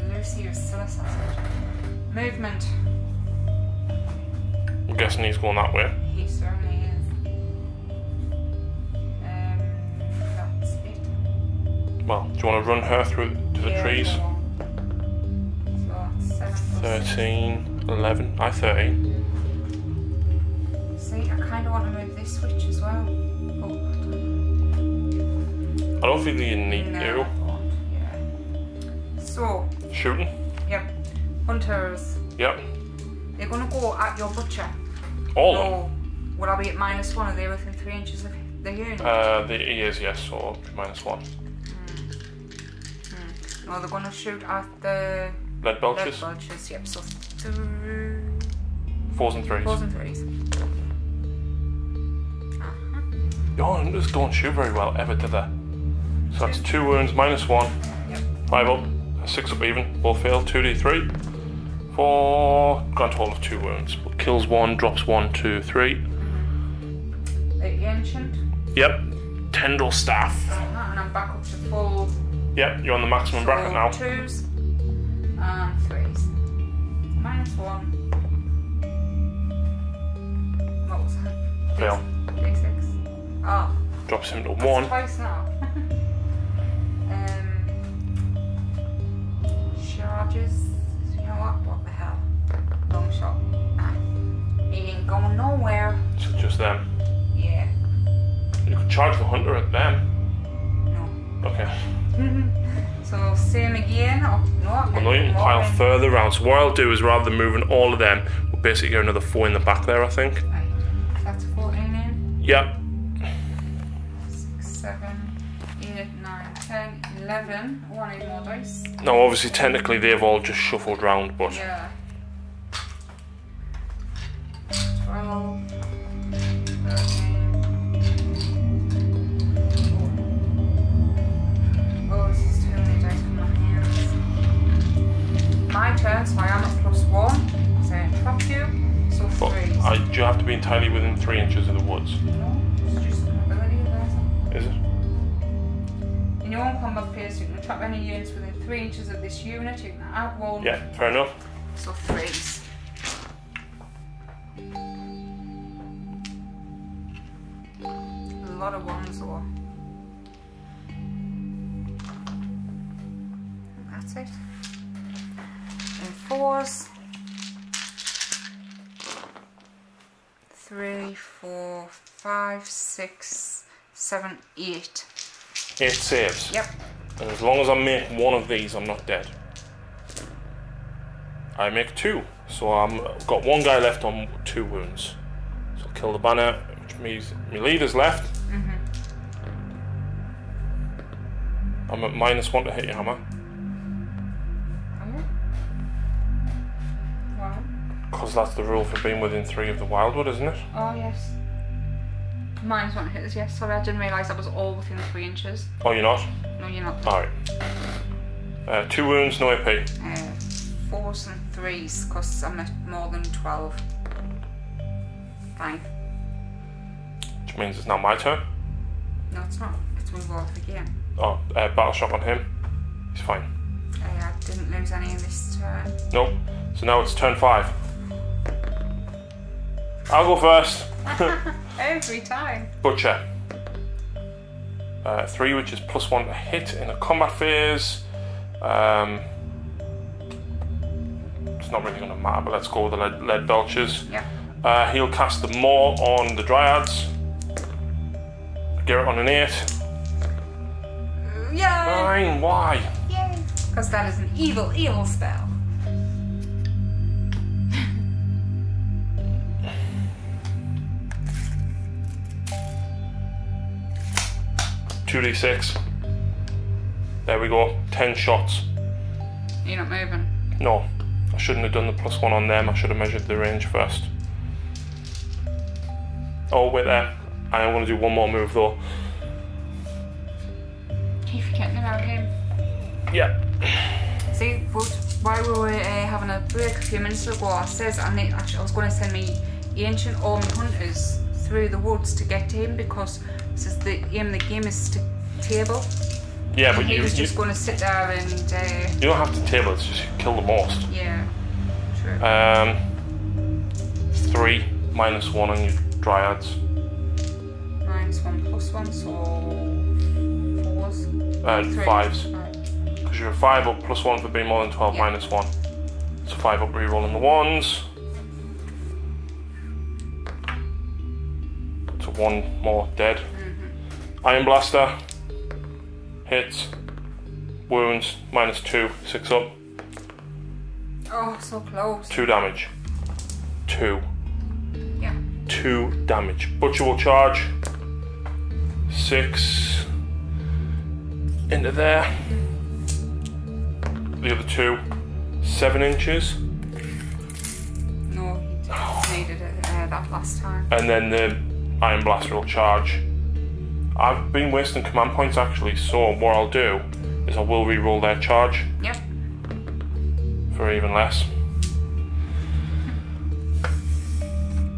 Lucy is still assassin. Movement. I'm guessing he's going that way. He certainly is. That's it. Well, do you want to run her through to the trees? So that's 7 plus 13, 11. I 13. See, I kind of want to move this switch as well. Oh, I don't think you need no, to. I won't. Yeah. So, Shooting? yep. Hunters. Yep. They're going to go at your butcher. All of them? No. Will I be at -1? Are they within 3 inches of the unit? He is, yes, so -1. No, they're going to shoot at the Lead belches? Lead belches, yep. So 4s and 3s. 4s and 3s. Oh, hunters don't shoot very well ever, do they? So that's 2 wounds, -1. Yep. 5 up, 6 up even. Both fail. 2d3. 4. Grand total of 2 wounds. Kills 1, drops 1, 2, 3. The ancient. Yep. Tendril staff. And I'm back up to full. Yep, you're on the maximum bracket now. 2s and 3s. -1. What was that? Fail. D6. Oh. Drops him to That's 1. twice now. Charges. You know what? What the hell? Long shot. Ah. He ain't going nowhere. So just them. Yeah. You could charge the hunter at them. No. Okay. So same again. Oh, no. Well, no, you can pile further round. So what I'll do is rather than moving all of them, we'll basically get another 4 in the back there, I think. Right. That's 14 in. Yep. 6, 7, 8, 9, 10, 11. Oh, I need more dice. Now, obviously, technically, they've all just shuffled round, but Yeah. 12, 13. Oh, this is too many dice for my hands. My turn, so I am at +1. So I trap you. So 3. Do you have to be entirely within 3 inches of the woods? No, it's just an ability there. Is it? In your own combat phase, you can trap any units within 3 inches of this unit. You can add 1. Yeah, fair enough. So 3s. A lot of 1s though. That's it. And 4s. 3, 4, 5, 6, 7, 8. 8 saves. Yep. And as long as I make 1 of these, I'm not dead. I make 2. So I've got 1 guy left on 2 wounds. So I'll kill the banner, which means my leader's left. I'm at -1 to hit your hammer. Wow. Because that's the rule for being within 3 of the wildwood, isn't it? Oh yes. -1 to hit us, yes. Sorry, I didn't realise that was all within 3 inches. Oh, you're not? No, you're not. Alright. 2 wounds, no AP. 4s and 3s, because I'm at more than 12. Fine. Which means it's now my turn. No, it's not. It's move off again. Oh, battle shock on him. He's fine. I didn't lose any in this turn. Nope. So now it's turn 5. I'll go first. Every time. Butcher. 3, which is +1 to hit in a combat phase. It's not really going to matter, but let's go with the lead belchers. Yeah. He'll cast the Maw on the Dryads. Get it on an 8. Yeah. 9, why? Yay. Because that is an evil, evil spell. 2d6. There we go. 10 shots. You're not moving. No, I shouldn't have done the +1 on them. I should have measured the range first. Oh, wait there. I am going to do one more move though. Keep forgetting about him. Yeah. See, while we were having a break a few minutes ago, I says I was going to send me ancient Army hunters through the woods to get to him, because it says the aim of the game is to table. Yeah, but he was just going to sit there and. You don't have to table. It's just kill the most. Yeah. True. 3 -1 on your Dryads. -1 +1, so 4s. 5s. Because you're a 5 up +1 for being more than 12 yeah. -1. So 5 up rerolling the 1s. So 1 more dead. Iron Blaster. Hits. Wounds. -2. 6 up. Oh, so close. 2 damage. 2. Yeah. 2 damage. Butcher will charge. 6 into there. The other 2. 7 inches. No, he that last time. And then the Iron Blaster will charge. I've been wasting command points actually, so what I'll do is I will re-roll their charge. Yep. For even less.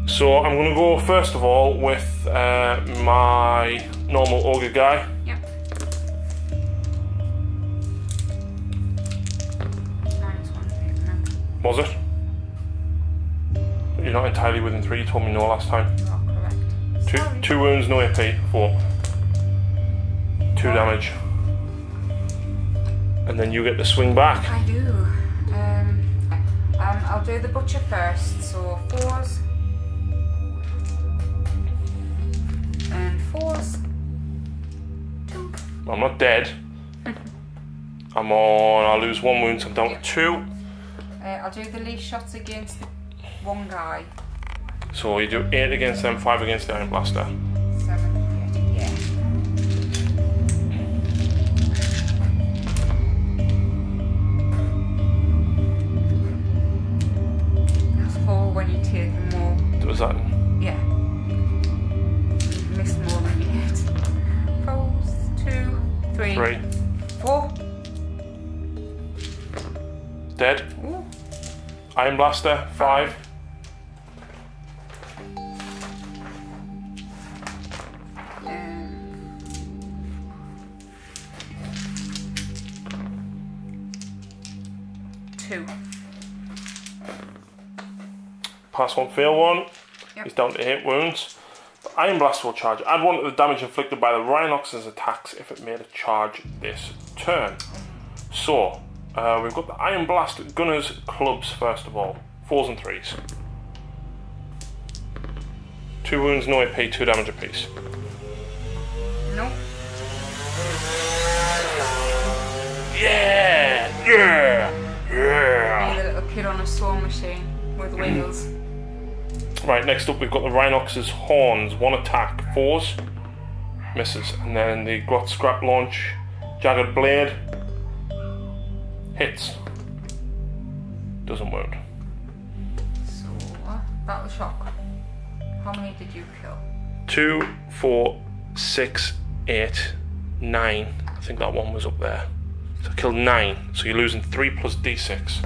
So I'm going to go first of all with my normal ogre guy. Yep. Was it? You're not entirely within 3, you told me no last time. You are correct. Two wounds, no AP, 4. 2 damage. And then you get to swing back. I do. I'll do the butcher first, so 4s. And 4s. 2. I'm not dead. I'm on, I'll lose 1 wound, so I'm down to 2. I'll do the least shots against the one guy. So you do 8 against them, 5 against the Iron Blaster. 7, 8, yeah. That's 4 when you take more. Was that? Yeah. Miss more than you hit. 4s, 2, 3, 3. 4. Dead. Ooh. Iron Blaster, 5. Two. Pass 1, fail 1. Yep. He's down to 8 wounds. The Iron Blast will charge. Add 1 to the damage inflicted by the Rhinox's attacks if it made a charge this turn. So, we've got the Iron Blast Gunner's Clubs first of all. 4s and 3s. 2 wounds, no AP, 2 damage apiece. Nope. Yeah! Yeah! Yeah! Need a little kid on a sewing machine with wheels. Right, next up we've got the Rhinox's Horns. 1 attack, 4s. Misses. And then the Grot Scrap Launch. Jagged Blade. Hits. Doesn't wound. So, Battle Shock. How many did you kill? 2, 4, 6, 8, 9. I think that one was up there. So I killed 9. So you're losing 3 plus d6.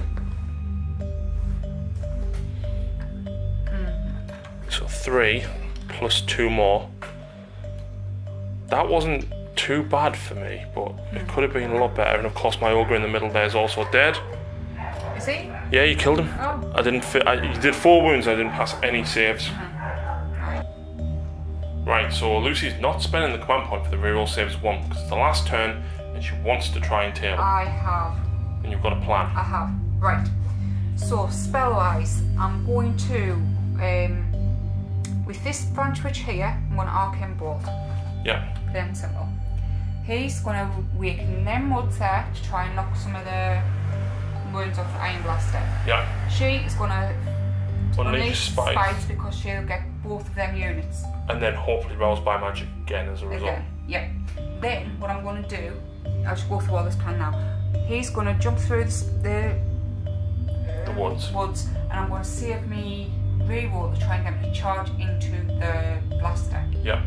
So 3 plus 2 more. That wasn't too bad for me, but it could have been a lot better. And of course my ogre in the middle there is also dead. Is he? Yeah, you killed him. Oh. I didn't fit. You did 4 wounds. I didn't pass any saves. Right, so Lucy's not spending the command point for the reroll saves 1 because it's the last turn and she wants to try and tail him. I have. And you've got a plan. I have. Right. So spell-wise, I'm going to, with this branch witch here, I'm going to Arcane Bolt. Yeah. Plain and simple. He's going to awaken them woods there to try and knock some of the wounds off the Iron Blaster. Yeah. She is going to Unleash spikes because she'll get both of them units. and then hopefully roused by magic again as a result. Again, yep. Then what I'm going to do, I'll just go through all this plan now. He's going to jump through the woods, and I'm going to save me reroll to try and get me to charge into the blaster. Yep.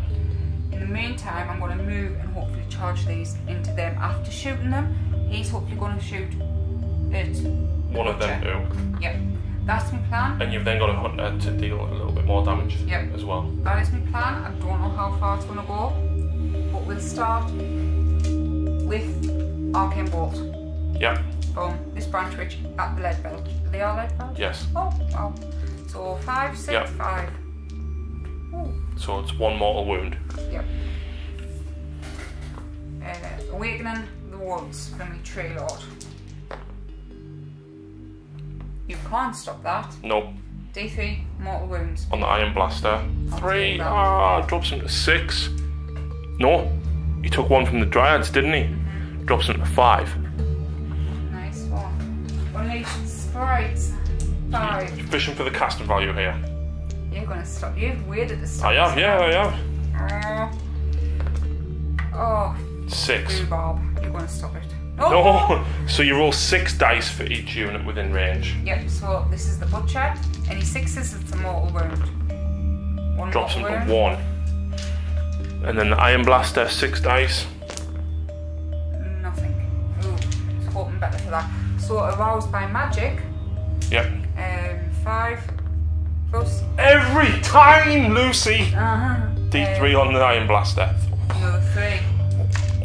In the meantime, I'm going to move and hopefully charge these into them. After shooting them, he's hopefully going to shoot it. One of them do. Yep. That's my plan. And you've then got a hunter to deal a little bit more damage as well. That is my plan. I don't know how far it's going to go, but we'll start with Arcane Bolt. Yep. Boom. This branch witch at the lead belt. They are lead belts? Yes. Oh, wow. So 5, 6, yep. 5. Ooh. So it's 1 mortal wound. Yep. Awakening the woods from the tree lord. You can't stop that. Nope. D3 mortal wounds. On the Iron Blaster. 3. Drops him to 6. No. He took 1 from the Dryads, didn't he? Mm-hmm. Drops him to 5. Nice one. Unleashed sprites. 5. You're fishing for the casting value here. You're gonna stop. You've waited to stop. I have, yeah, I have. Oh. 6. Bob, you're gonna stop it. Oh. No! So you roll 6 dice for each unit within range. Yep, so this is the butcher. Any 6s, it's a mortal wound. drops them to 1. And then the Iron Blaster, 6 dice. Nothing. Ooh, it's hoping better for that. So aroused by magic. Yep. 5 plus. Every time, Lucy! Uh-huh. D3 on the Iron Blaster. Another 3.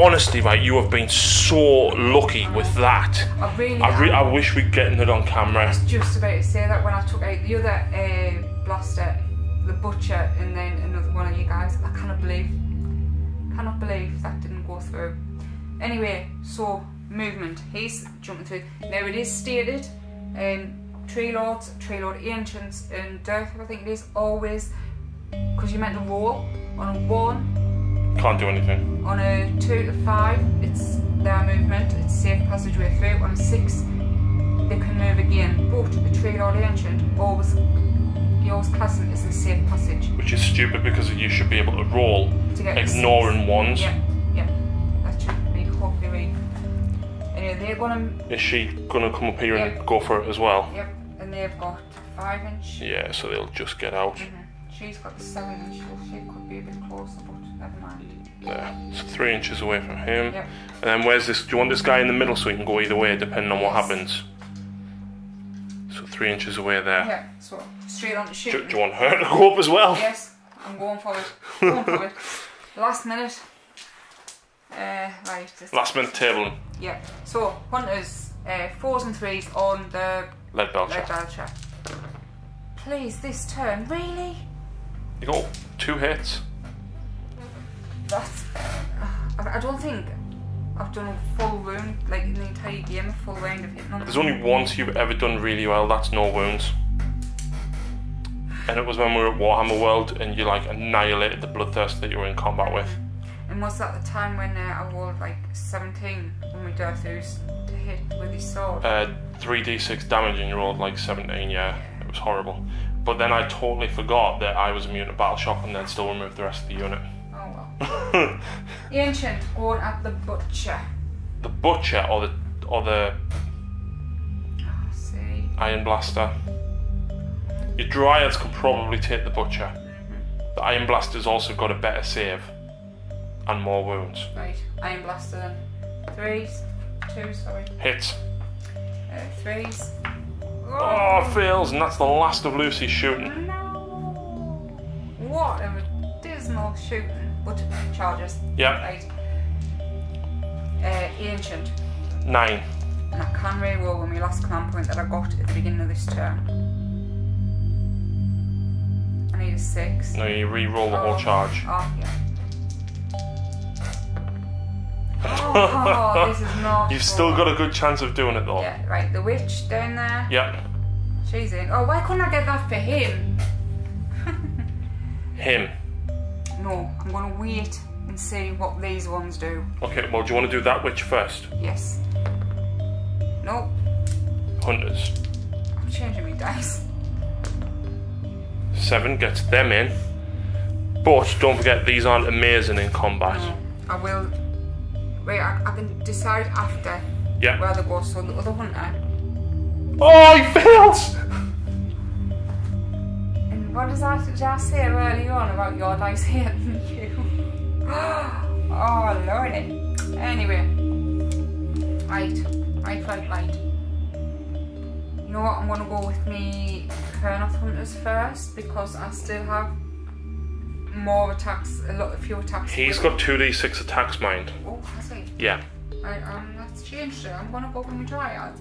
Honestly, right, you have been so lucky with that. I wish we'd gotten it on camera. I was just about to say that when I took out the other blaster, the Butcher, and then another one of you guys. I cannot believe that didn't go through. Anyway, so movement. He's jumping through. Now it is stated, Tree Lords, Tree Lord Ancients, and Death, I think it is, always, because you meant to roll on a 1. Can't do anything. On a 2 to 5, it's their movement, it's safe passageway through. On a 6, they can move again. But the Tree Lord Ancient always class them as a safe passage. Which is stupid because you should be able to roll, ignoring 1s. Yeah, that should be hopefully right. Anyway, they're gonna. Is she gonna come up here and go for it as well? Yep, and they've got 5-inch. Yeah, so they'll just get out. She's got the 7-inch, so she could be a bit closer, but never mind. There, so 3 inches away from him. Yep. And then where's this? Do you want this guy in the middle so he can go either way depending on what happens? So 3 inches away there. Yeah, so straight on to shooting. Do you want her to go up as well? Yes, I'm going for it. Last minute. Right. Last minute tabling. Yeah. So hunters, 4s and 3s on the Lead Belcher. Please, this turn, really? You got 2 hits. That's. I don't think I've done a full wound, like in the entire game, a full round of hitting them. There's only once you've ever done really well, that's no wounds. And it was when we were at Warhammer World and you like annihilated the bloodthirst that you were in combat with. And was that the time when I rolled like 17 when we dove through to hit with his sword? 3d6 damage and you rolled like 17, yeah. It was horrible. But then I totally forgot that I was immune to battle shock and then still removed the rest of the unit. Oh well. Ancient going at the Butcher. The Butcher or the see. Iron Blaster. Your Dryads could probably take the Butcher. The Iron Blaster's also got a better save and more wounds. Right, Iron Blaster then. 3s, 2s, sorry. Hits. 3s. Oh, fails, and that's the last of Lucy's shooting. No. What a dismal shooting. But charges. Yep. Right. Ancient. 9. And I can re-roll with my last command point that I got at the beginning of this turn. I need a 6. No, you re-roll the whole charge. Oh, yeah. Oh, this is not. You've still got a good chance of doing it though. Yeah, right. The witch down there. Yep. She's in. Oh, why couldn't I get that for him? Him. No, I'm going to wait and see what these ones do. Okay, well, do you want to do that witch first? Yes. No. Hunters. I'm changing my dice. 7 gets them in. But don't forget, these aren't amazing in combat. No, I will. Wait, I can decide after where they go. So the other hunter. Oh, he fails! And what did I say earlier on about your dice hitting you? Oh, lordy. Anyway. Right. You know what? I'm going to go with me Kernoth Hunters first because I still have more attacks, a few attacks. He's got 2d6 attacks, mind. Oh, has he? Yeah. Right, that's changed it. I'm going to go with my Dryads.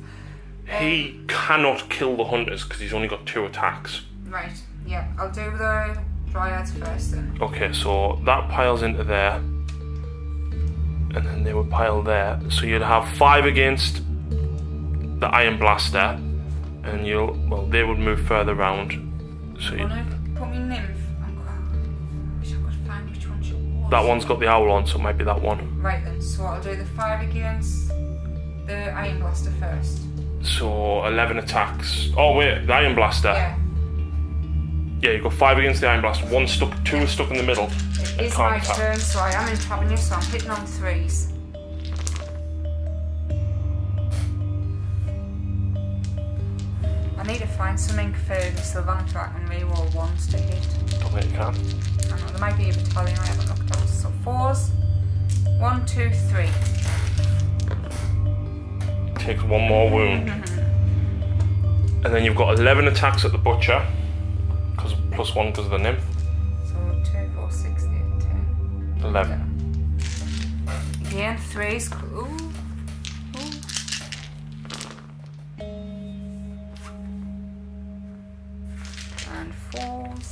He cannot kill the Hunters because he's only got 2 attacks. Right, yeah. I'll do the Dryads first then. Okay, so that piles into there. And then they would pile there. So you'd have 5 against the Iron Blaster. And they would move further round. So you put me nymph. Wish I could find which one she was. That one's got the owl on, so it might be that one. Right then, so I'll do the 5 against the Iron Blaster first. So 11 attacks. Oh wait, the Iron Blaster. Yeah. Yeah, you've got 5 against the Iron Blaster. 2 are stuck in the middle. It is my turn, so I am entrapping you, so I'm hitting on 3s. I need to find something for the Sylvaneth I can reroll 1s to hit. Don't think you can. I know, there might be a battalion I haven't looked at. So 4s. 1, 2, 3. Takes 1 more wound. And then you've got 11 attacks at the butcher, because +1 because of the nymph. So 2, 4, 6, 8, 10. 11. Again, 3s. Ooh. And 4s.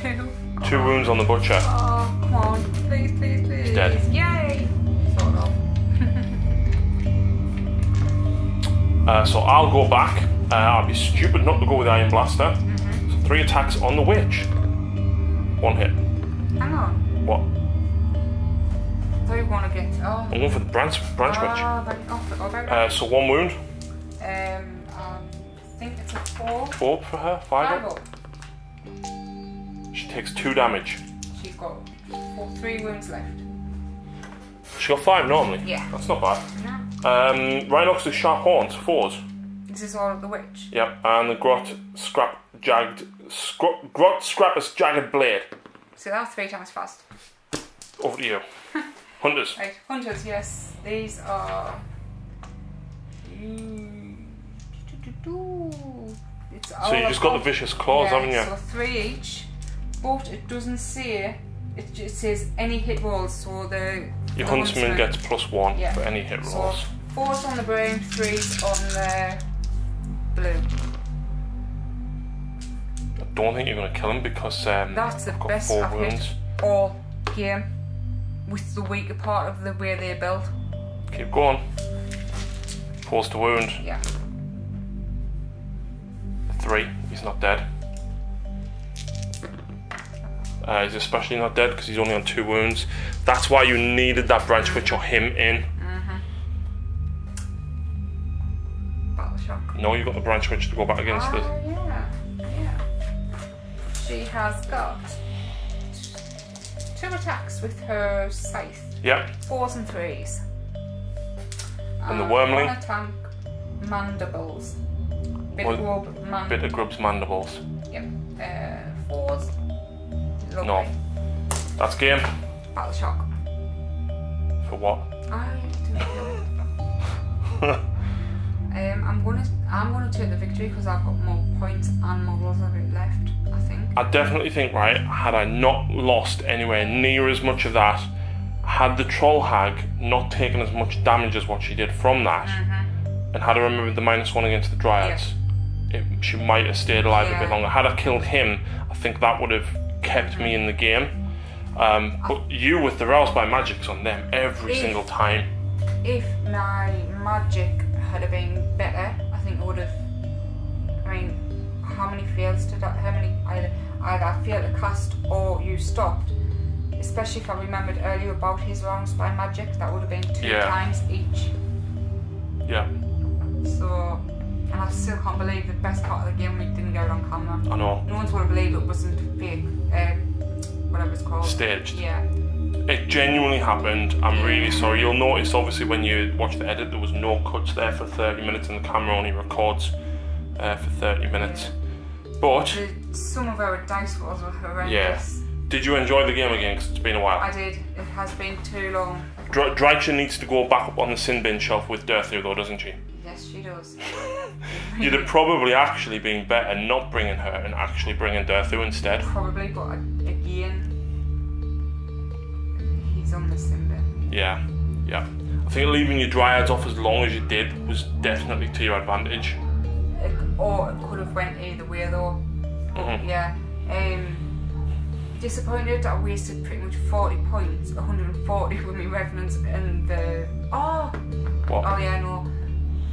2. 2 wounds on the butcher. Oh, come on. Please, please, please. He's dead. Yay! Sort of. So I'll go back. I'll be stupid not to go with the Iron Blaster. So 3 attacks on the witch. 1 hit. Hang on. What? I thought you want to get. Oh. I'm going for the branch witch. Right. Oh, forgot about that. So 1 wound. I think it's a 4. 4 for her. 5 5 up. up. She takes 2 damage. She's got 3 wounds left. She got 5 normally. Yeah. That's not bad. No. Rhinox with sharp horns. 4s. This is all of the witch. Yep. And the Grot Scrapper's jagged blade. So that's 3 times fast. Over to you. Hunters. Right, hunters, yes. These are. It's So you just got the vicious claws, haven't you? So 3 each, but it doesn't say. It just says any hit rolls. So Your huntsman gets +1 yeah. for any hit So rolls. 4s on the brown, 3s on the blue. I don't think you're going to kill him because That's the I've got best 4 I've wounds. hit all game with the weaker part of the way they're built. Keep going. 4s to wound. Yeah. 3. He's not dead. He's especially not dead because he's only on 2 wounds. That's why you needed that branch witch or him in. Battle shock. No, you got the branch witch to go back against the. Yeah. She has got 2 attacks with her scythe. Yep. 4s and 3s. And the wormling? 1 attack, mandibles. Bit of grub's mandibles. Yep. 4s. Lovely. No. That's game. Battle shock. For what? I don't know. I'm gonna take the victory because I've got more points and models of it left, I think. I definitely think, right, had I not lost anywhere near as much of that, had the troll hag not taken as much damage as what she did from that, and had I remembered the -1 against the dryads, she might have stayed alive a bit longer. Had I killed him, I think that would have kept me in the game. But you with the rouse by magics on them every single time. If my magic had been better, I think it would have. I mean, how many fails did I? How many either I failed to cast or you stopped? Especially if I remembered earlier about his rounds by magic, that would have been 2 times each. Yeah. So, and I still can't believe the best part of the game we didn't get it on camera. I know. No one's going to believe it wasn't fake. Whatever it's called. Staged. Yeah. It genuinely happened. I'm really sorry. You'll notice, obviously, when you watch the edit, there was no cuts there for 30 minutes, and the camera only records for 30 minutes. But some of our dice rolls were horrendous. Yeah. Did you enjoy the game again? Because it's been a while. I did. It has been too long. Drycha needs to go back up on the sin bin shelf with Dirthu, though, doesn't she? Yes, she does. You'd have probably actually been better not bringing her and actually bringing Dirthu instead. Probably, but again, he's on the sin bin. Yeah. I think leaving your dryads off as long as you did was definitely to your advantage. Or it could have went either way though. But yeah. Disappointed I wasted pretty much 40 points, 140 with my revenants and the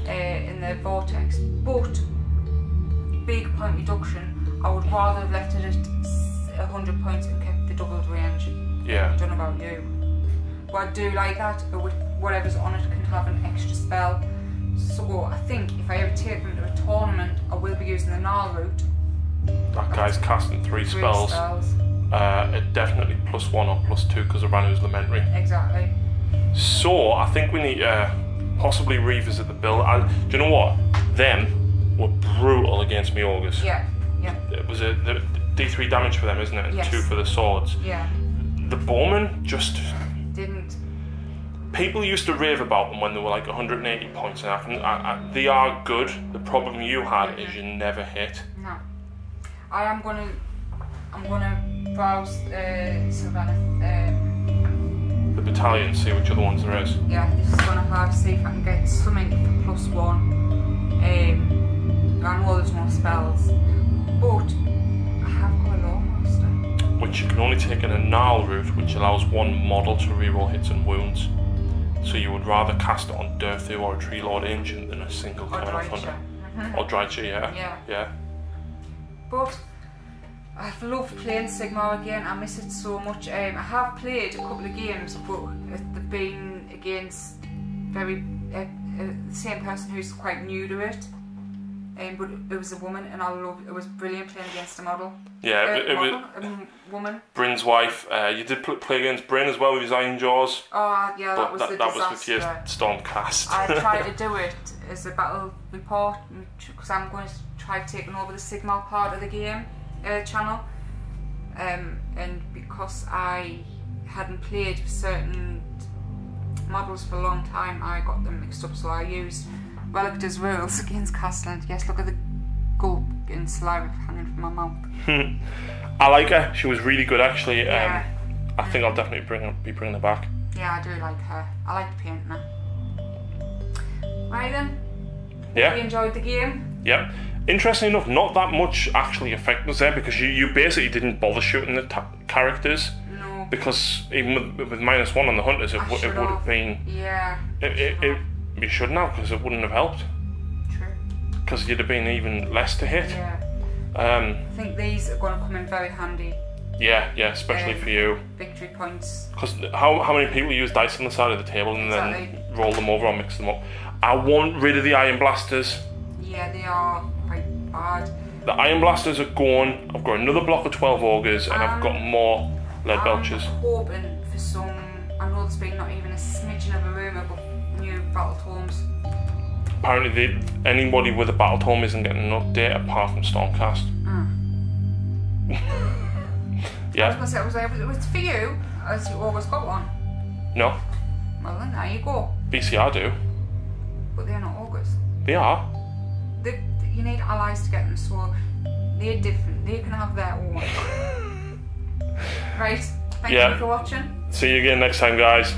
in the vortex. But big point reduction, I would rather have left it at 100 points and kept the doubled range. Yeah. I don't know about you. But I do like that, whatever's on it can have an extra spell. So I think if I ever take them to a tournament, I will be using the Gnarl route. That guy's casting 3 spells. Definitely +1 or +2 because of Ranu's Lamentary. Exactly. So I think we need to possibly revisit the build. Do you know what? them were brutal against me ogres. Yeah, yeah. It was the D3 damage for them, isn't it? And Yes. 2 for the swords. Yeah. The bowmen just Didn't. people used to rave about them when they were like 180 points, and they are good. The problem you had is you never hit. No. I'm gonna browse Sylvaneth. The battalion, see which other ones there is. Yeah, this is gonna see if I can get something for +1. I know there's no spells, but I have got a law master. Which you can only take in a gnarl route, which allows one model to reroll hits and wounds. So you would rather cast it on Durthu or a Tree Lord Ancient than a single Or Colonel Hunter. Or Drycha, yeah. But I've loved playing Sigmar again. I miss it so much. I have played a couple of games, but they've been against the same person who's quite new to it. But it was a woman, and I loved it. Was brilliant playing against a model. Yeah, it was a woman. Bryn's wife. You did play against Bryn as well with his Iron Jaws. Oh yeah, but that was the that disaster. was with your Stormcast. I tried to do it as a battle report because I'm going to try taking over the Sigmar part of the game channel, and because I hadn't played certain models for a long time, I got them mixed up. So I used Relictor's rules against Castellan. Yes, look at the gulp and saliva hanging from my mouth. I like her. She was really good, actually. Yeah. I think I'll definitely be bringing her back. Yeah, I do like her. I like painting her. Right then. Yeah. We enjoyed the game. Yep. Interestingly enough, not that much actually effectiveness there, because you basically didn't bother shooting the characters. No. Because even with -1 on the hunters, it would have been. Yeah. You shouldn't have, because it wouldn't have helped. True. Because you'd have been even less to hit. Yeah. I think these are going to come in very handy. Yeah, especially for you. Victory points. Because how many people use dice on the side of the table and then roll them over or mix them up? I want rid of the Iron Blasters. Yeah, they are quite bad. The Iron Blasters are gone. I've got another block of 12 Ogres, and I've got more Lead Belchers. I'm hoping for some. I know there's been not even a smidgen of a rumour, but new battle tomes. Apparently, anybody with a battle tome isn't getting an update apart from Stormcast. Yeah. I was going to say, it was for you, as you always got one. No. Well then, there you go. BCR do. But they're not ogres. They are. You need allies to get them, so they're different. They can have their own. Right, thank you for watching. See you again next time, guys.